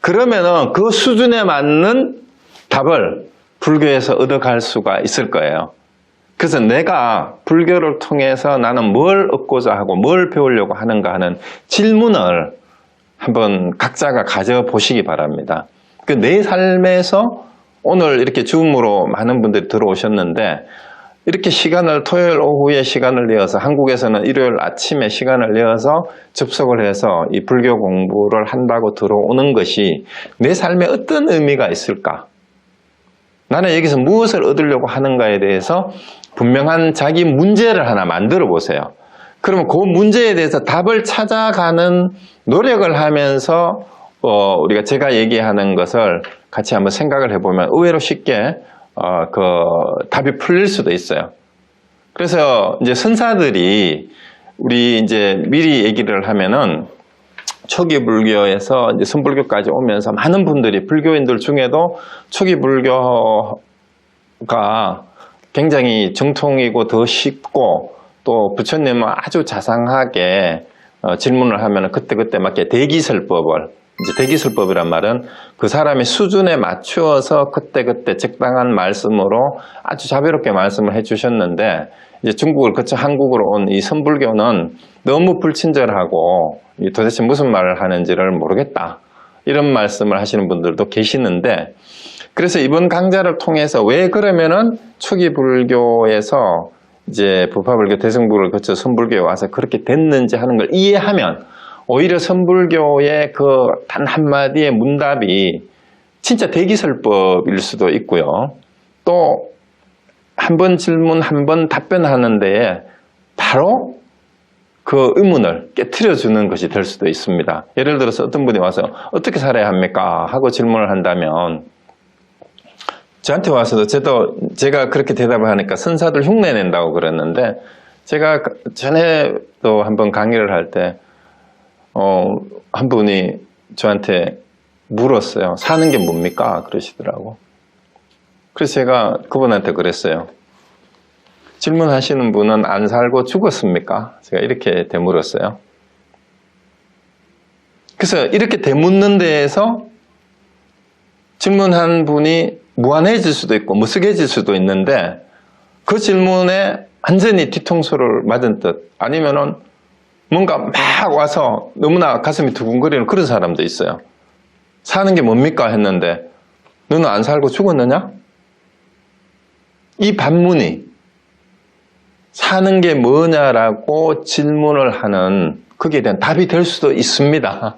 그러면은 그 수준에 맞는 답을 불교에서 얻어갈 수가 있을 거예요. 그래서 내가 불교를 통해서 나는 뭘 얻고자 하고 뭘 배우려고 하는가 하는 질문을 한번 각자가 가져보시기 바랍니다. 내 삶에서 오늘 이렇게 줌으로 많은 분들이 들어오셨는데 이렇게 토요일 오후에 시간을 내어서 한국에서는 일요일 아침에 시간을 내어서 접속을 해서 이 불교 공부를 한다고 들어오는 것이 내 삶에 어떤 의미가 있을까? 나는 여기서 무엇을 얻으려고 하는가에 대해서 분명한 자기 문제를 하나 만들어 보세요. 그러면 그 문제에 대해서 답을 찾아가는 노력을 하면서 우리가 제가 얘기하는 것을 같이 한번 생각을 해보면 의외로 쉽게 답이 풀릴 수도 있어요. 그래서 이제 선사들이 우리 이제 미리 얘기를 하면은 초기 불교에서 이제 선불교까지 오면서 많은 분들이 불교인들 중에도 초기 불교가 굉장히 정통이고 더 쉽고 또 부처님은 아주 자상하게 질문을 하면 그때그때 맞게 대기설법을 이제 대기설법이란 말은 그 사람의 수준에 맞추어서 그때그때 적당한 말씀으로 아주 자비롭게 말씀을 해주셨는데 이제 중국을 거쳐 한국으로 온 이 선불교는 너무 불친절하고 도대체 무슨 말을 하는지를 모르겠다 이런 말씀을 하시는 분들도 계시는데 그래서 이번 강좌를 통해서 왜 그러면은 초기 불교에서 이제 부파불교, 대승불교를 거쳐 선불교에 와서 그렇게 됐는지 하는 걸 이해하면 오히려 선불교의 그 단 한마디의 문답이 진짜 대기설법일 수도 있고요. 또 한 번 질문 한 번 답변하는 데에 바로 그 의문을 깨트려주는 것이 될 수도 있습니다. 예를 들어서 어떤 분이 와서 어떻게 살아야 합니까? 하고 질문을 한다면 저한테 와서도 제가 그렇게 대답을 하니까 선사들 흉내낸다고 그랬는데 제가 전에도 한번 강의를 할 때 한 분이 저한테 물었어요. 사는 게 뭡니까? 그러시더라고. 그래서 제가 그분한테 그랬어요. 질문하시는 분은 안 살고 죽었습니까? 제가 이렇게 되물었어요. 그래서 이렇게 되묻는 데에서 질문한 분이 무안해질 수도 있고 무색해질 수도 있는데 그 질문에 완전히 뒤통수를 맞은 듯 아니면은 뭔가 막 와서 너무나 가슴이 두근거리는 그런 사람도 있어요. 사는 게 뭡니까? 했는데 너는 안 살고 죽었느냐? 이 반문이 사는 게 뭐냐라고 질문을 하는 거기에 대한 답이 될 수도 있습니다.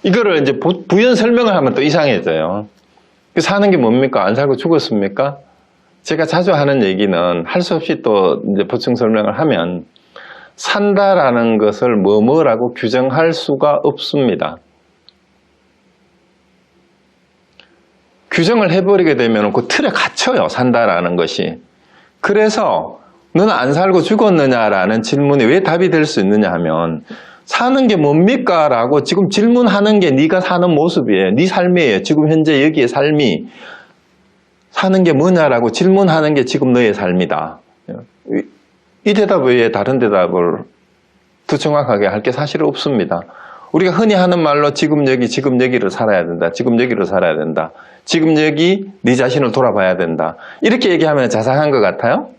이거를 이제 부연 설명을 하면 또 이상해져요. 사는 게 뭡니까? 안 살고 죽었습니까? 제가 자주 하는 얘기는 할 수 없이 또 이제 보충 설명을 하면 산다라는 것을 뭐라고 규정할 수가 없습니다. 규정을 해버리게 되면 그 틀에 갇혀요. 산다라는 것이. 그래서 너는 안 살고 죽었느냐라는 질문이 왜 답이 될 수 있느냐 하면 사는 게 뭡니까? 라고 지금 질문하는 게 네가 사는 모습이에요. 네 삶이에요. 지금 현재 여기의 삶이 사는 게 뭐냐라고 질문하는 게 지금 너의 삶이다. 이 대답 외에 다른 대답을 더 정확하게 할 게 사실 없습니다. 우리가 흔히 하는 말로 지금 여기를 살아야 된다. 지금 여기를 살아야 된다. 지금 여기 네 자신을 돌아봐야 된다. 이렇게 얘기하면 자상한 것 같아요?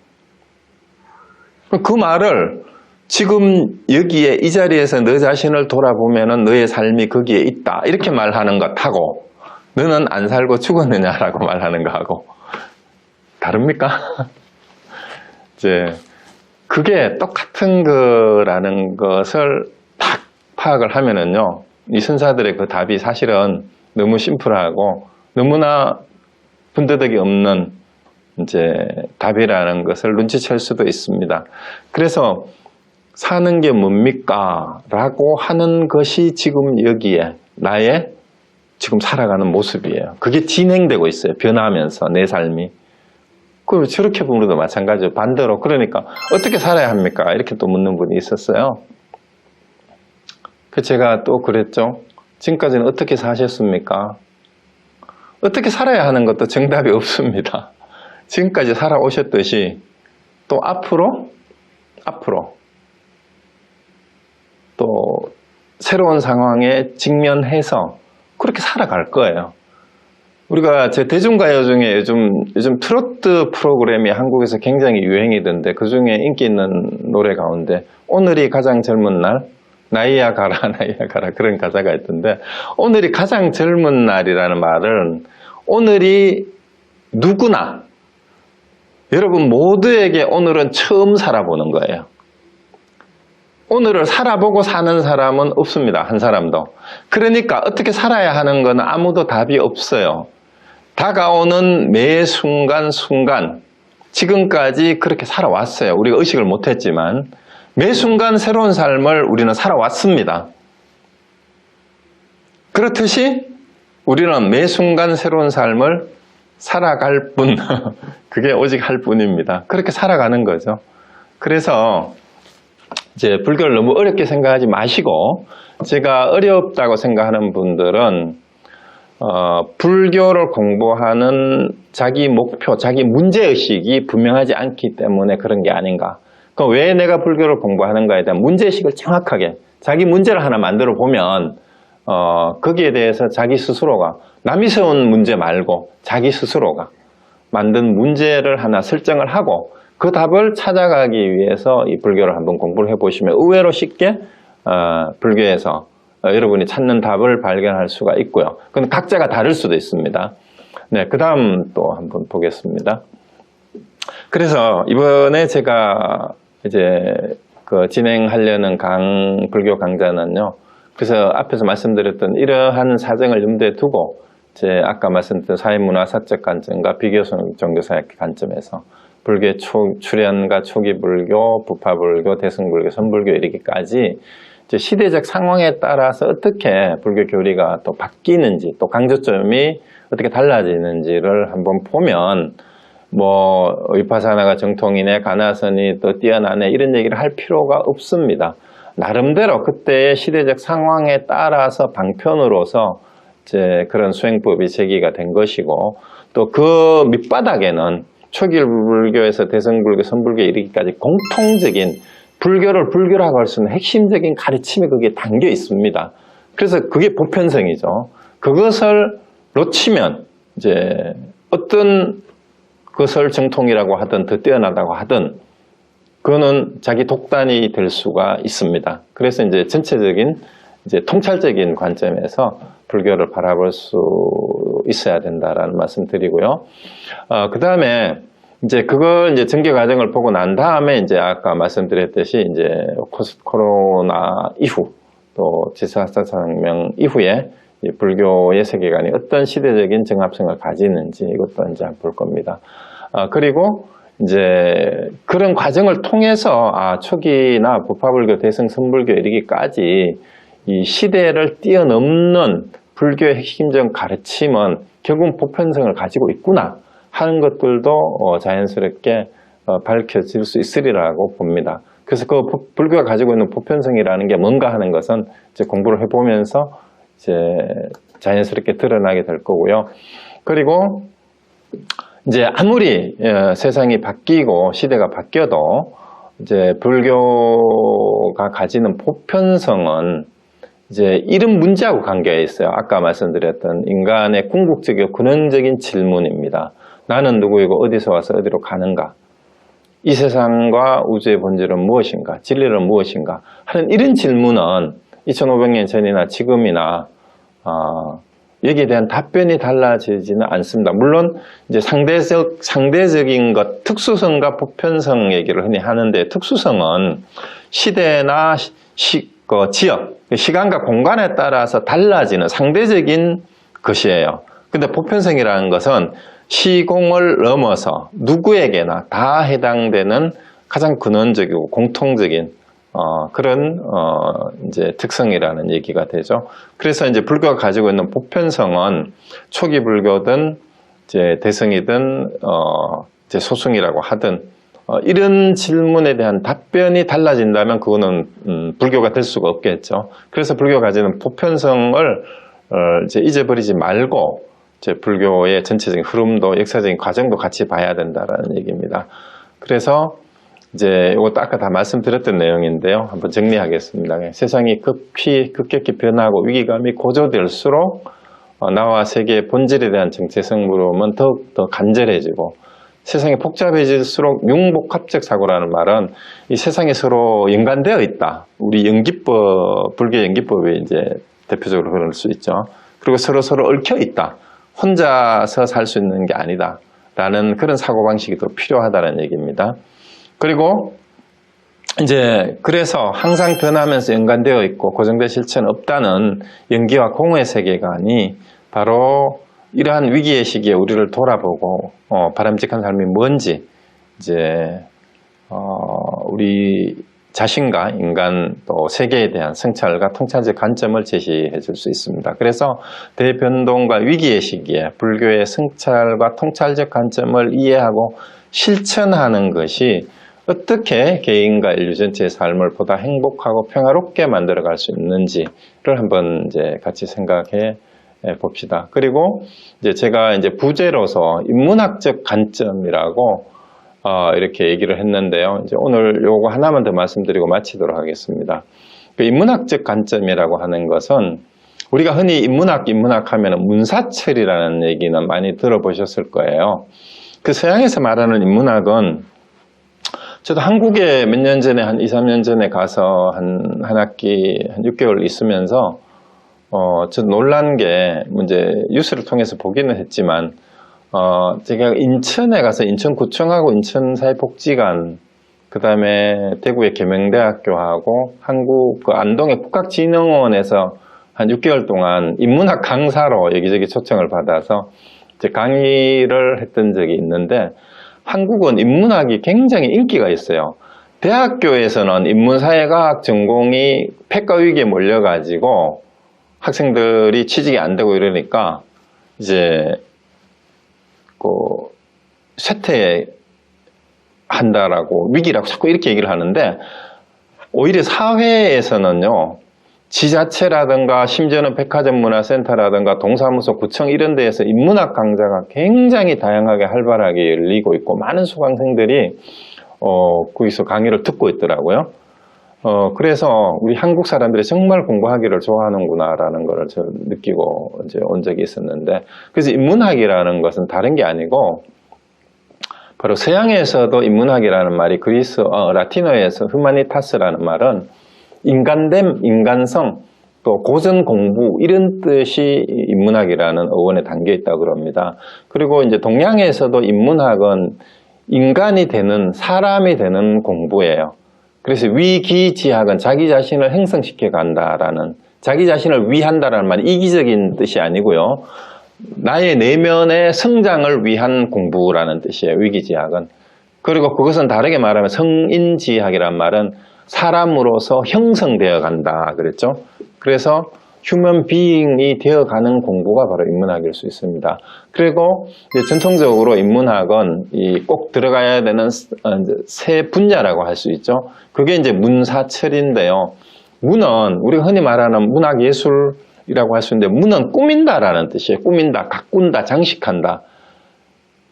그 말을 지금 여기에 이 자리에서 너 자신을 돌아보면 너의 삶이 거기에 있다. 이렇게 말하는 것하고 너는 안 살고 죽었느냐라고 말하는 거하고 다릅니까? 이제 그게 똑같은 거라는 것을 딱 파악을 하면은요, 이 선사들의 그 답이 사실은 너무 심플하고 너무나 분더덕이 없는 이제 답이라는 것을 눈치챌 수도 있습니다. 그래서 사는 게 뭡니까? 라고 하는 것이 지금 여기에 나의 지금 살아가는 모습이에요. 그게 진행되고 있어요. 변하면서 내 삶이. 그럼 저렇게 보면도 마찬가지죠. 반대로 그러니까 어떻게 살아야 합니까? 이렇게 또 묻는 분이 있었어요. 그 제가 또 그랬죠. 지금까지는 어떻게 사셨습니까? 어떻게 살아야 하는 것도 정답이 없습니다. 지금까지 살아오셨듯이 또 앞으로 또 새로운 상황에 직면해서 그렇게 살아갈 거예요. 우리가 제 대중가요 중에 요즘 트로트 프로그램이 한국에서 굉장히 유행이던데 그 중에 인기 있는 노래 가운데 오늘이 가장 젊은 날, 나이야 가라 나이야 가라 그런 가사가 있던데 오늘이 가장 젊은 날이라는 말은 오늘이 누구나 여러분 모두에게 오늘은 처음 살아보는 거예요. 오늘을 살아보고 사는 사람은 없습니다. 한 사람도. 그러니까 어떻게 살아야 하는 건 아무도 답이 없어요. 다가오는 매 순간 지금까지 그렇게 살아왔어요. 우리가 의식을 못했지만 매 순간 새로운 삶을 우리는 살아왔습니다. 그렇듯이 우리는 매 순간 새로운 삶을 살아갈 뿐 그게 오직 할 뿐입니다. 그렇게 살아가는 거죠. 그래서 이제 불교를 너무 어렵게 생각하지 마시고 제가 어렵다고 생각하는 분들은 불교를 공부하는 자기 목표, 자기 문제의식이 분명하지 않기 때문에 그런 게 아닌가. 그럼 왜 내가 불교를 공부하는가에 대한 문제의식을 정확하게 자기 문제를 하나 만들어 보면 거기에 대해서 자기 스스로가 남이 세운 문제 말고 자기 스스로가 만든 문제를 하나 설정을 하고 그 답을 찾아가기 위해서 이 불교를 한번 공부를 해보시면 의외로 쉽게 불교에서 여러분이 찾는 답을 발견할 수가 있고요. 그건 각자가 다를 수도 있습니다. 네, 그 다음 또 한번 보겠습니다. 그래서 이번에 제가 이제 그 진행하려는 불교 강좌는요. 그래서 앞에서 말씀드렸던 이러한 사정을 염두에 두고 제 아까 말씀드린 사회문화 사적 관점과 비교 종교사역 관점에서 불교의 출현과 초기 불교, 부파 불교, 대승불교, 선불교 이렇게까지 이제 시대적 상황에 따라서 어떻게 불교 교리가 또 바뀌는지, 또 강조점이 어떻게 달라지는지를 한번 보면 뭐 위파사나가 정통이네, 가나선이 또 뛰어나네 이런 얘기를 할 필요가 없습니다. 나름대로 그때의 시대적 상황에 따라서 방편으로서 이제 그런 수행법이 제기가 된 것이고, 또 그 밑바닥에는 초기 불교에서 대승불교, 선불교 이르기까지 공통적인 불교를 불교라고 할 수 있는 핵심적인 가르침이 거기에 담겨 있습니다. 그래서 그게 보편성이죠. 그것을 놓치면 이제 어떤 것을 정통이라고 하든 더 뛰어나다고 하든 그거는 자기 독단이 될 수가 있습니다. 그래서 이제 전체적인 이제 통찰적인 관점에서 불교를 바라볼 수 있어야 된다라는 말씀 드리고요. 그 다음에 이제 그걸 이제 전개 과정을 보고 난 다음에 이제 아까 말씀드렸듯이 이제 코로나 이후 또 제4차 산업혁명 이후에 불교의 세계관이 어떤 시대적인 정합성을 가지는지 이것도 이제 볼 겁니다. 그리고 이제 그런 과정을 통해서 초기나 부파불교, 대승, 선불교 이르기까지 이 시대를 뛰어넘는 불교의 핵심적 가르침은 결국은 보편성을 가지고 있구나 하는 것들도 자연스럽게 밝혀질 수 있으리라고 봅니다. 그래서 그 불교가 가지고 있는 보편성이라는 게 뭔가 하는 것은 이제 공부를 해보면서 이제 자연스럽게 드러나게 될 거고요. 그리고 이제 아무리 세상이 바뀌고 시대가 바뀌어도 이제 불교가 가지는 보편성은 이제 이런 문제하고 관계가 있어요. 아까 말씀드렸던 인간의 궁극적이고 근원적인 질문입니다. 나는 누구이고 어디서 와서 어디로 가는가? 이 세상과 우주의 본질은 무엇인가? 진리는 무엇인가? 하는 이런 질문은 2500년 전이나 지금이나 여기에 대한 답변이 달라지지는 않습니다. 물론 이제 상대적인 것, 특수성과 보편성 얘기를 흔히 하는데, 특수성은 시대나 지역, 시간과 공간에 따라서 달라지는 상대적인 것이에요. 근데 보편성이라는 것은 시공을 넘어서 누구에게나 다 해당되는 가장 근원적이고 공통적인 그런 이제 특성이라는 얘기가 되죠. 그래서 이제 불교가 가지고 있는 보편성은 초기 불교든 이제 대승이든 이제 소승이라고 하든 이런 질문에 대한 답변이 달라진다면 그거는 불교가 될 수가 없겠죠. 그래서 불교가 가지는 보편성을 이제 잊어버리지 말고 이제 불교의 전체적인 흐름도 역사적인 과정도 같이 봐야 된다라는 얘기입니다. 그래서 이제 이것도 아까 다 말씀드렸던 내용인데요. 한번 정리하겠습니다. 세상이 급격히 변하고 위기감이 고조될수록 나와 세계의 본질에 대한 정체성 물음은 더욱더 간절해지고, 세상이 복잡해질수록 융복합적 사고라는 말은 이 세상이 서로 연관되어 있다. 우리 연기법, 불교 연기법이 이제 대표적으로 그럴 수 있죠. 그리고 서로 얽혀 있다. 혼자서 살 수 있는 게 아니다. 라는 그런 사고방식이 더 필요하다는 얘기입니다. 그리고 이제 그래서 항상 변하면서 연관되어 있고 고정된 실체는 없다는 연기와 공의 세계관이 바로 이러한 위기의 시기에 우리를 돌아보고 바람직한 삶이 뭔지 이제 우리 자신과 인간 또 세계에 대한 성찰과 통찰적 관점을 제시해 줄 수 있습니다. 그래서 대변동과 위기의 시기에 불교의 성찰과 통찰적 관점을 이해하고 실천하는 것이 어떻게 개인과 인류 전체의 삶을 보다 행복하고 평화롭게 만들어갈 수 있는지를 한번 이제 같이 생각해 봅시다. 그리고 이제 제가 이제 부제로서 인문학적 관점이라고 이렇게 얘기를 했는데요. 이제 오늘 요거 하나만 더 말씀드리고 마치도록 하겠습니다. 그 인문학적 관점이라고 하는 것은 우리가 흔히 인문학 하면 문사철이라는 얘기는 많이 들어보셨을 거예요. 그 서양에서 말하는 인문학은 저도 한국에 몇 년 전에 한 2, 3년 전에 가서 한 학기 한 6개월 있으면서 저 놀란 게 이제 뉴스를 통해서 보기는 했지만 제가 인천에 가서 인천구청하고 인천사회복지관 그 다음에 대구의 계명대학교하고 한국 그 안동의 국학진흥원에서 한 6개월 동안 인문학 강사로 여기저기 초청을 받아서 이제 강의를 했던 적이 있는데 한국은 인문학이 굉장히 인기가 있어요. 대학교에서는 인문사회과학 전공이 폐과 위기에 몰려가지고 학생들이 취직이 안 되고 이러니까 이제 쇠퇴한다라고 위기라고 자꾸 이렇게 얘기를 하는데, 오히려 사회에서는요, 지자체라든가 심지어는 백화점 문화센터라든가 동사무소, 구청 이런 데에서 인문학 강좌가 굉장히 다양하게 활발하게 열리고 있고 많은 수강생들이 거기서 강의를 듣고 있더라고요. 그래서 우리 한국 사람들이 정말 공부하기를 좋아하는구나라는 걸 느끼고 이제 온 적이 있었는데, 그래서 인문학이라는 것은 다른 게 아니고 바로 서양에서도 인문학이라는 말이 라틴어에서 후마니타스라는 말은 인간됨, 인간성, 또 고전 공부 이런 뜻이 인문학이라는 어원에 담겨 있다고 그럽니다. 그리고 이제 동양에서도 인문학은 인간이 되는, 사람이 되는 공부예요. 그래서 위기지학은 자기 자신을 형성시켜 간다라는, 자기 자신을 위한다라는 말이 이기적인 뜻이 아니고요. 나의 내면의 성장을 위한 공부라는 뜻이에요, 위기지학은. 그리고 그것은 다르게 말하면 성인지학이란 말은 사람으로서 형성되어 간다 그랬죠. 그래서 휴먼 비잉이 되어가는 공부가 바로 인문학일 수 있습니다. 그리고 이제 전통적으로 인문학은 꼭 들어가야 되는 세 분야라고 할 수 있죠. 그게 이제 문사철인데요. 문은 우리가 흔히 말하는 문학예술이라고 할 수 있는데, 문은 꾸민다라는 뜻이에요. 꾸민다, 가꾼다, 장식한다.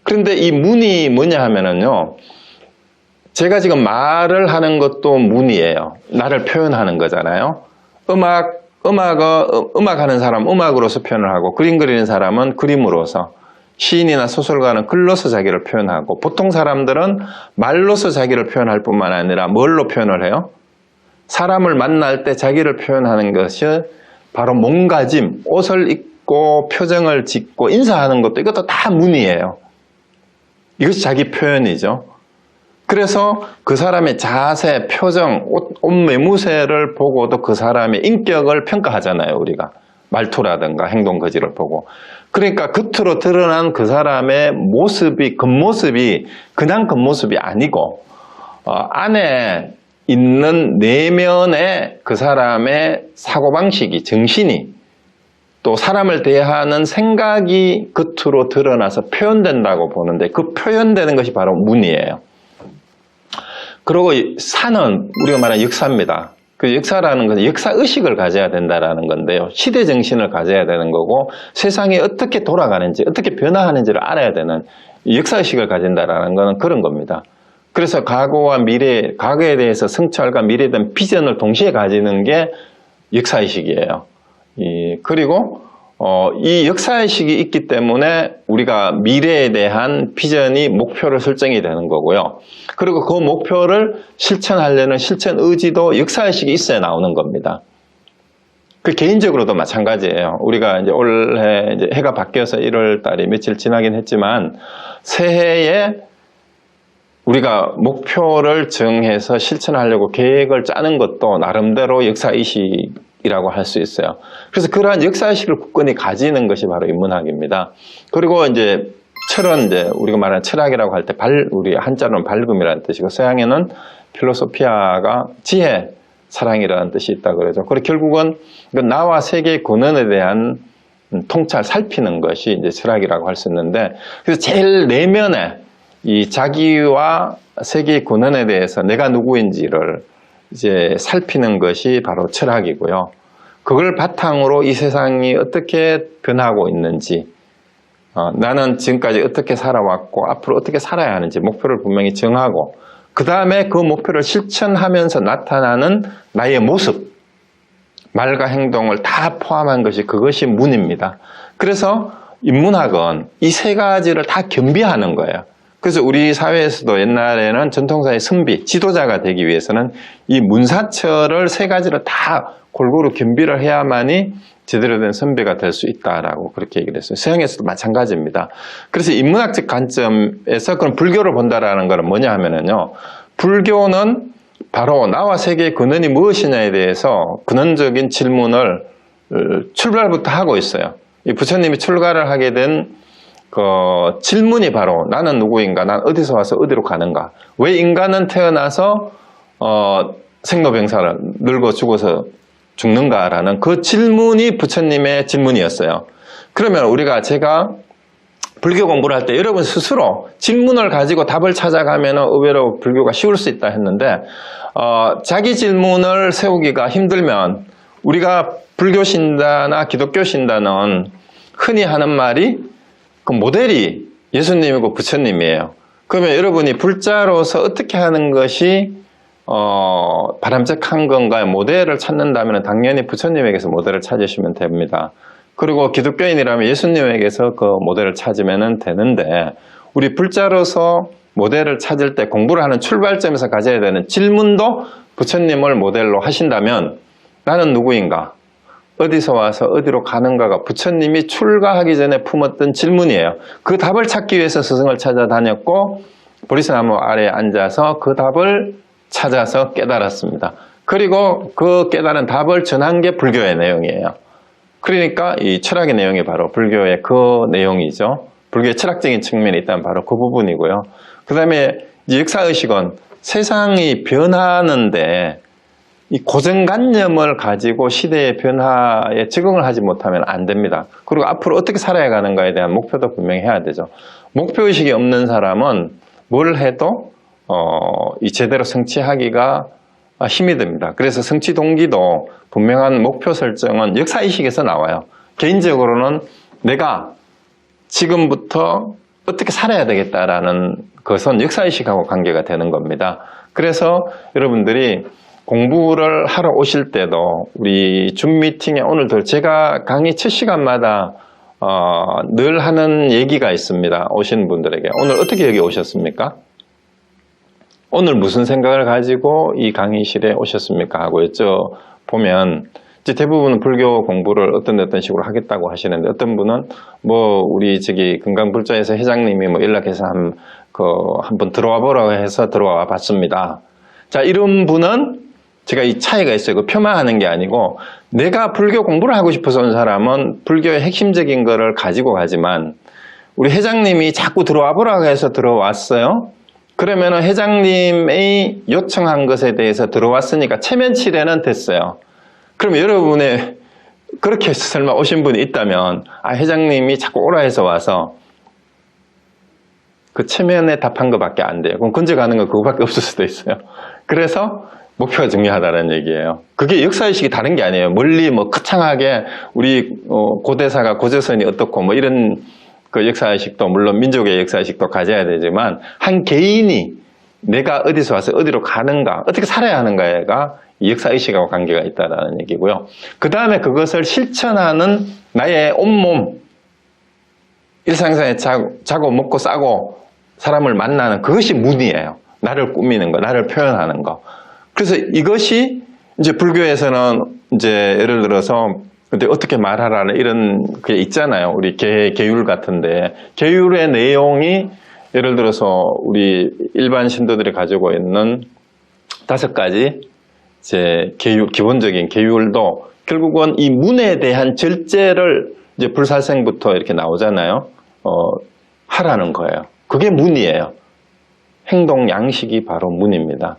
그런데 이 문이 뭐냐 하면은요, 제가 지금 말을 하는 것도 문이에요. 나를 표현하는 거잖아요. 음악하는 사람은 음악으로서 표현을 하고, 그림 그리는 사람은 그림으로서, 시인이나 소설가는 글로서 자기를 표현하고, 보통 사람들은 말로서 자기를 표현할 뿐만 아니라 뭘로 표현을 해요? 사람을 만날 때 자기를 표현하는 것이 바로 몸가짐, 옷을 입고 표정을 짓고 인사하는 것도, 이것도 다 문이에요. 이것이 자기 표현이죠. 그래서 그 사람의 자세, 표정, 옷 매무새를 보고도 그 사람의 인격을 평가하잖아요, 우리가. 말투라든가 행동 거지를 보고. 그러니까 겉으로 드러난 그 사람의 모습이, 겉모습이 그냥 겉모습이 아니고 안에 있는 내면의 그 사람의 사고방식이, 정신이, 또 사람을 대하는 생각이 겉으로 드러나서 표현된다고 보는데, 그 표현되는 것이 바로 문이에요. 그리고 산은 우리가 말하는 역사입니다. 그 역사라는 것은 역사의식을 가져야 된다는 건데요. 시대정신을 가져야 되는 거고, 세상이 어떻게 돌아가는지, 어떻게 변화하는지를 알아야 되는 역사의식을 가진다는 것은 그런 겁니다. 그래서 과거와 미래, 과거에 대해서 성찰과 미래에 대한 비전을 동시에 가지는 게 역사의식이에요. 그리고 이 역사의식이 있기 때문에 우리가 미래에 대한 비전이, 목표를 설정이 되는 거고요. 그리고 그 목표를 실천하려는 실천 의지도 역사의식이 있어야 나오는 겁니다. 그 개인적으로도 마찬가지예요. 우리가 이제 올해 이제 해가 바뀌어서 1월 달이 며칠 지나긴 했지만, 새해에 우리가 목표를 정해서 실천하려고 계획을 짜는 것도 나름대로 역사의식이라고 할 수 있어요. 그래서 그러한 역사의식을 굳건히 가지는 것이 바로 인문학입니다. 그리고 이제 철은 이제 우리가 말하는 철학이라고 할 때 우리 한자로는 밝음이라는 뜻이고, 서양에는 필로소피아가 지혜, 사랑이라는 뜻이 있다 그러죠. 그리고 결국은 나와 세계의 근원에 대한 통찰, 살피는 것이 이제 철학이라고 할 수 있는데, 그래서 제일 내면에 이 자기와 세계의 근원에 대해서 내가 누구인지를 이제 살피는 것이 바로 철학이고요. 그걸 바탕으로 이 세상이 어떻게 변하고 있는지, 나는 지금까지 어떻게 살아왔고 앞으로 어떻게 살아야 하는지 목표를 분명히 정하고, 그 다음에 그 목표를 실천하면서 나타나는 나의 모습, 말과 행동을 다 포함한 것이, 그것이 문입니다. 그래서 인문학은 이 세 가지를 다 겸비하는 거예요. 그래서 우리 사회에서도 옛날에는 전통사회 선비, 지도자가 되기 위해서는 이 문사철을 세 가지를 다 골고루 겸비를 해야만이 제대로 된 선비가 될 수 있다라고 그렇게 얘기를 했어요. 서양에서도 마찬가지입니다. 그래서 인문학적 관점에서 그럼 불교를 본다라는 것은 뭐냐 하면은요, 불교는 바로 나와 세계의 근원이 무엇이냐에 대해서 근원적인 질문을 출발부터 하고 있어요. 이 부처님이 출가를 하게 된 그 질문이 바로 나는 누구인가? 난 어디서 와서 어디로 가는가? 왜 인간은 태어나서 생로병사를 늙어 죽어서 죽는가라는 그 질문이 부처님의 질문이었어요. 그러면 제가 불교 공부를 할 때 여러분 스스로 질문을 가지고 답을 찾아가면 의외로 불교가 쉬울 수 있다 했는데 자기 질문을 세우기가 힘들면 우리가 불교 신자나 기독교 신자는 흔히 하는 말이 그 모델이 예수님이고 부처님이에요. 그러면 여러분이 불자로서 어떻게 하는 것이 바람직한 건가의 모델을 찾는다면 당연히 부처님에게서 모델을 찾으시면 됩니다. 그리고 기독교인이라면 예수님에게서 그 모델을 찾으면 되는데 우리 불자로서 모델을 찾을 때 공부를 하는 출발점에서 가져야 되는 질문도 부처님을 모델로 하신다면 나는 누구인가? 어디서 와서 어디로 가는가가 부처님이 출가하기 전에 품었던 질문이에요. 그 답을 찾기 위해서 스승을 찾아다녔고 보리스나무 아래에 앉아서 그 답을 찾아서 깨달았습니다. 그리고 그 깨달은 답을 전한 게 불교의 내용이에요. 그러니까 이 철학의 내용이 바로 불교의 그 내용이죠. 불교의 철학적인 측면이 있다면 바로 그 부분이고요. 그 다음에 역사의식은 세상이 변하는데 이 고정관념을 가지고 시대의 변화에 적응을 하지 못하면 안 됩니다. 그리고 앞으로 어떻게 살아야 가는가에 대한 목표도 분명히 해야 되죠. 목표의식이 없는 사람은 뭘 해도 이 제대로 성취하기가 힘이 듭니다. 그래서 성취 동기도 분명한 목표 설정은 역사의식에서 나와요. 개인적으로는 내가 지금부터 어떻게 살아야 되겠다라는 것은 역사의식하고 관계가 되는 겁니다. 그래서 여러분들이 공부를 하러 오실 때도 우리 줌 미팅에 오늘도 제가 강의 첫 시간마다 늘 하는 얘기가 있습니다. 오신 분들에게. 오늘 어떻게 여기 오셨습니까? 오늘 무슨 생각을 가지고 이 강의실에 오셨습니까? 하고 여쭤보면 이제 대부분은 불교 공부를 어떤 식으로 하겠다고 하시는데 어떤 분은 우리 금강불자에서 회장님이 연락해서 한번 들어와 보라고 해서 들어와 봤습니다. 자, 이런 분은 제가 이 차이가 있어요. 그 표만하는 게 아니고 내가 불교 공부를 하고 싶어서 온 사람은 불교의 핵심적인 거를 가지고 가지만 우리 회장님이 자꾸 들어와 보라고 해서 들어왔어요. 그러면 회장님의 요청한 것에 대해서 들어왔으니까 체면치레는 됐어요. 그럼 여러분의 그렇게 해서 설마 오신 분이 있다면 회장님이 자꾸 오라 해서 와서 그 체면에 답한 것밖에 안 돼요. 그럼 건져가는 거 그거밖에 없을 수도 있어요. 그래서 목표가 중요하다는 얘기예요. 그게 역사의식이 다른 게 아니에요. 멀리 거창하게 우리 고대사가 고조선이 어떻고 이런 그 역사의식도 물론 민족의 역사의식도 가져야 되지만 한 개인이 내가 어디서 와서 어디로 가는가 어떻게 살아야 하는가가 이 역사의식하고 관계가 있다는 얘기고요. 그 다음에 그것을 실천하는 나의 온몸 일상생활에 자고 먹고 싸고 사람을 만나는 그것이 문이에요. 나를 꾸미는 거, 나를 표현하는 거. 그래서 이것이 이제 불교에서는 이제 예를 들어서 근데 어떻게 말하라는 이런 게 있잖아요. 우리 계율 같은데 계율의 내용이 예를 들어서 우리 일반 신도들이 가지고 있는 5가지 이제 기본적인 계율도 결국은 이 문에 대한 절제를 이제 불사생부터 이렇게 나오잖아요. 하라는 거예요. 그게 문이에요. 행동 양식이 바로 문입니다.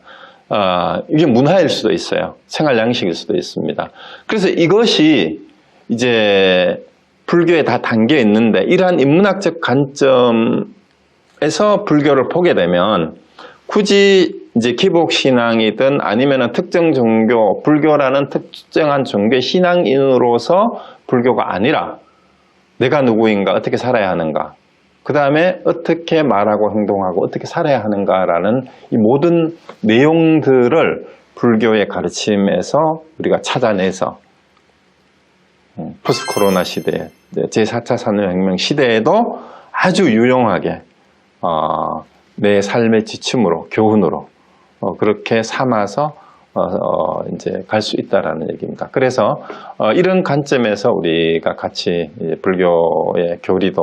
이게 문화일 수도 있어요. 생활 양식일 수도 있습니다. 그래서 이것이 이제 불교에 다 담겨 있는데 이러한 인문학적 관점에서 불교를 보게 되면 굳이 이제 기복신앙이든 아니면 특정 종교, 불교라는 특정한 종교의 신앙인으로서 불교가 아니라 내가 누구인가, 어떻게 살아야 하는가, 그 다음에 어떻게 말하고 행동하고 어떻게 살아야 하는가라는 이 모든 내용들을 불교의 가르침에서 우리가 찾아내서 포스트 코로나 시대, 제4차 산업혁명 시대에도 아주 유용하게 내 삶의 지침으로, 교훈으로 그렇게 삼아서 이제 갈 수 있다라는 얘기입니다. 그래서 이런 관점에서 우리가 같이 불교의 교리도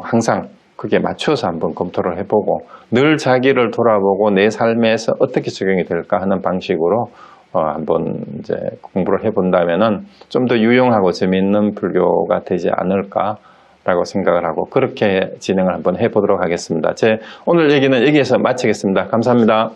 항상 그게 맞춰서 한번 검토를 해보고 늘 자기를 돌아보고 내 삶에서 어떻게 적용이 될까 하는 방식으로 한번 이제 공부를 해본다면은 좀 더 유용하고 재미있는 불교가 되지 않을까라는 라고 생각을 하고 그렇게 진행을 한번 해보도록 하겠습니다. 제 오늘 얘기는 여기에서 마치겠습니다. 감사합니다.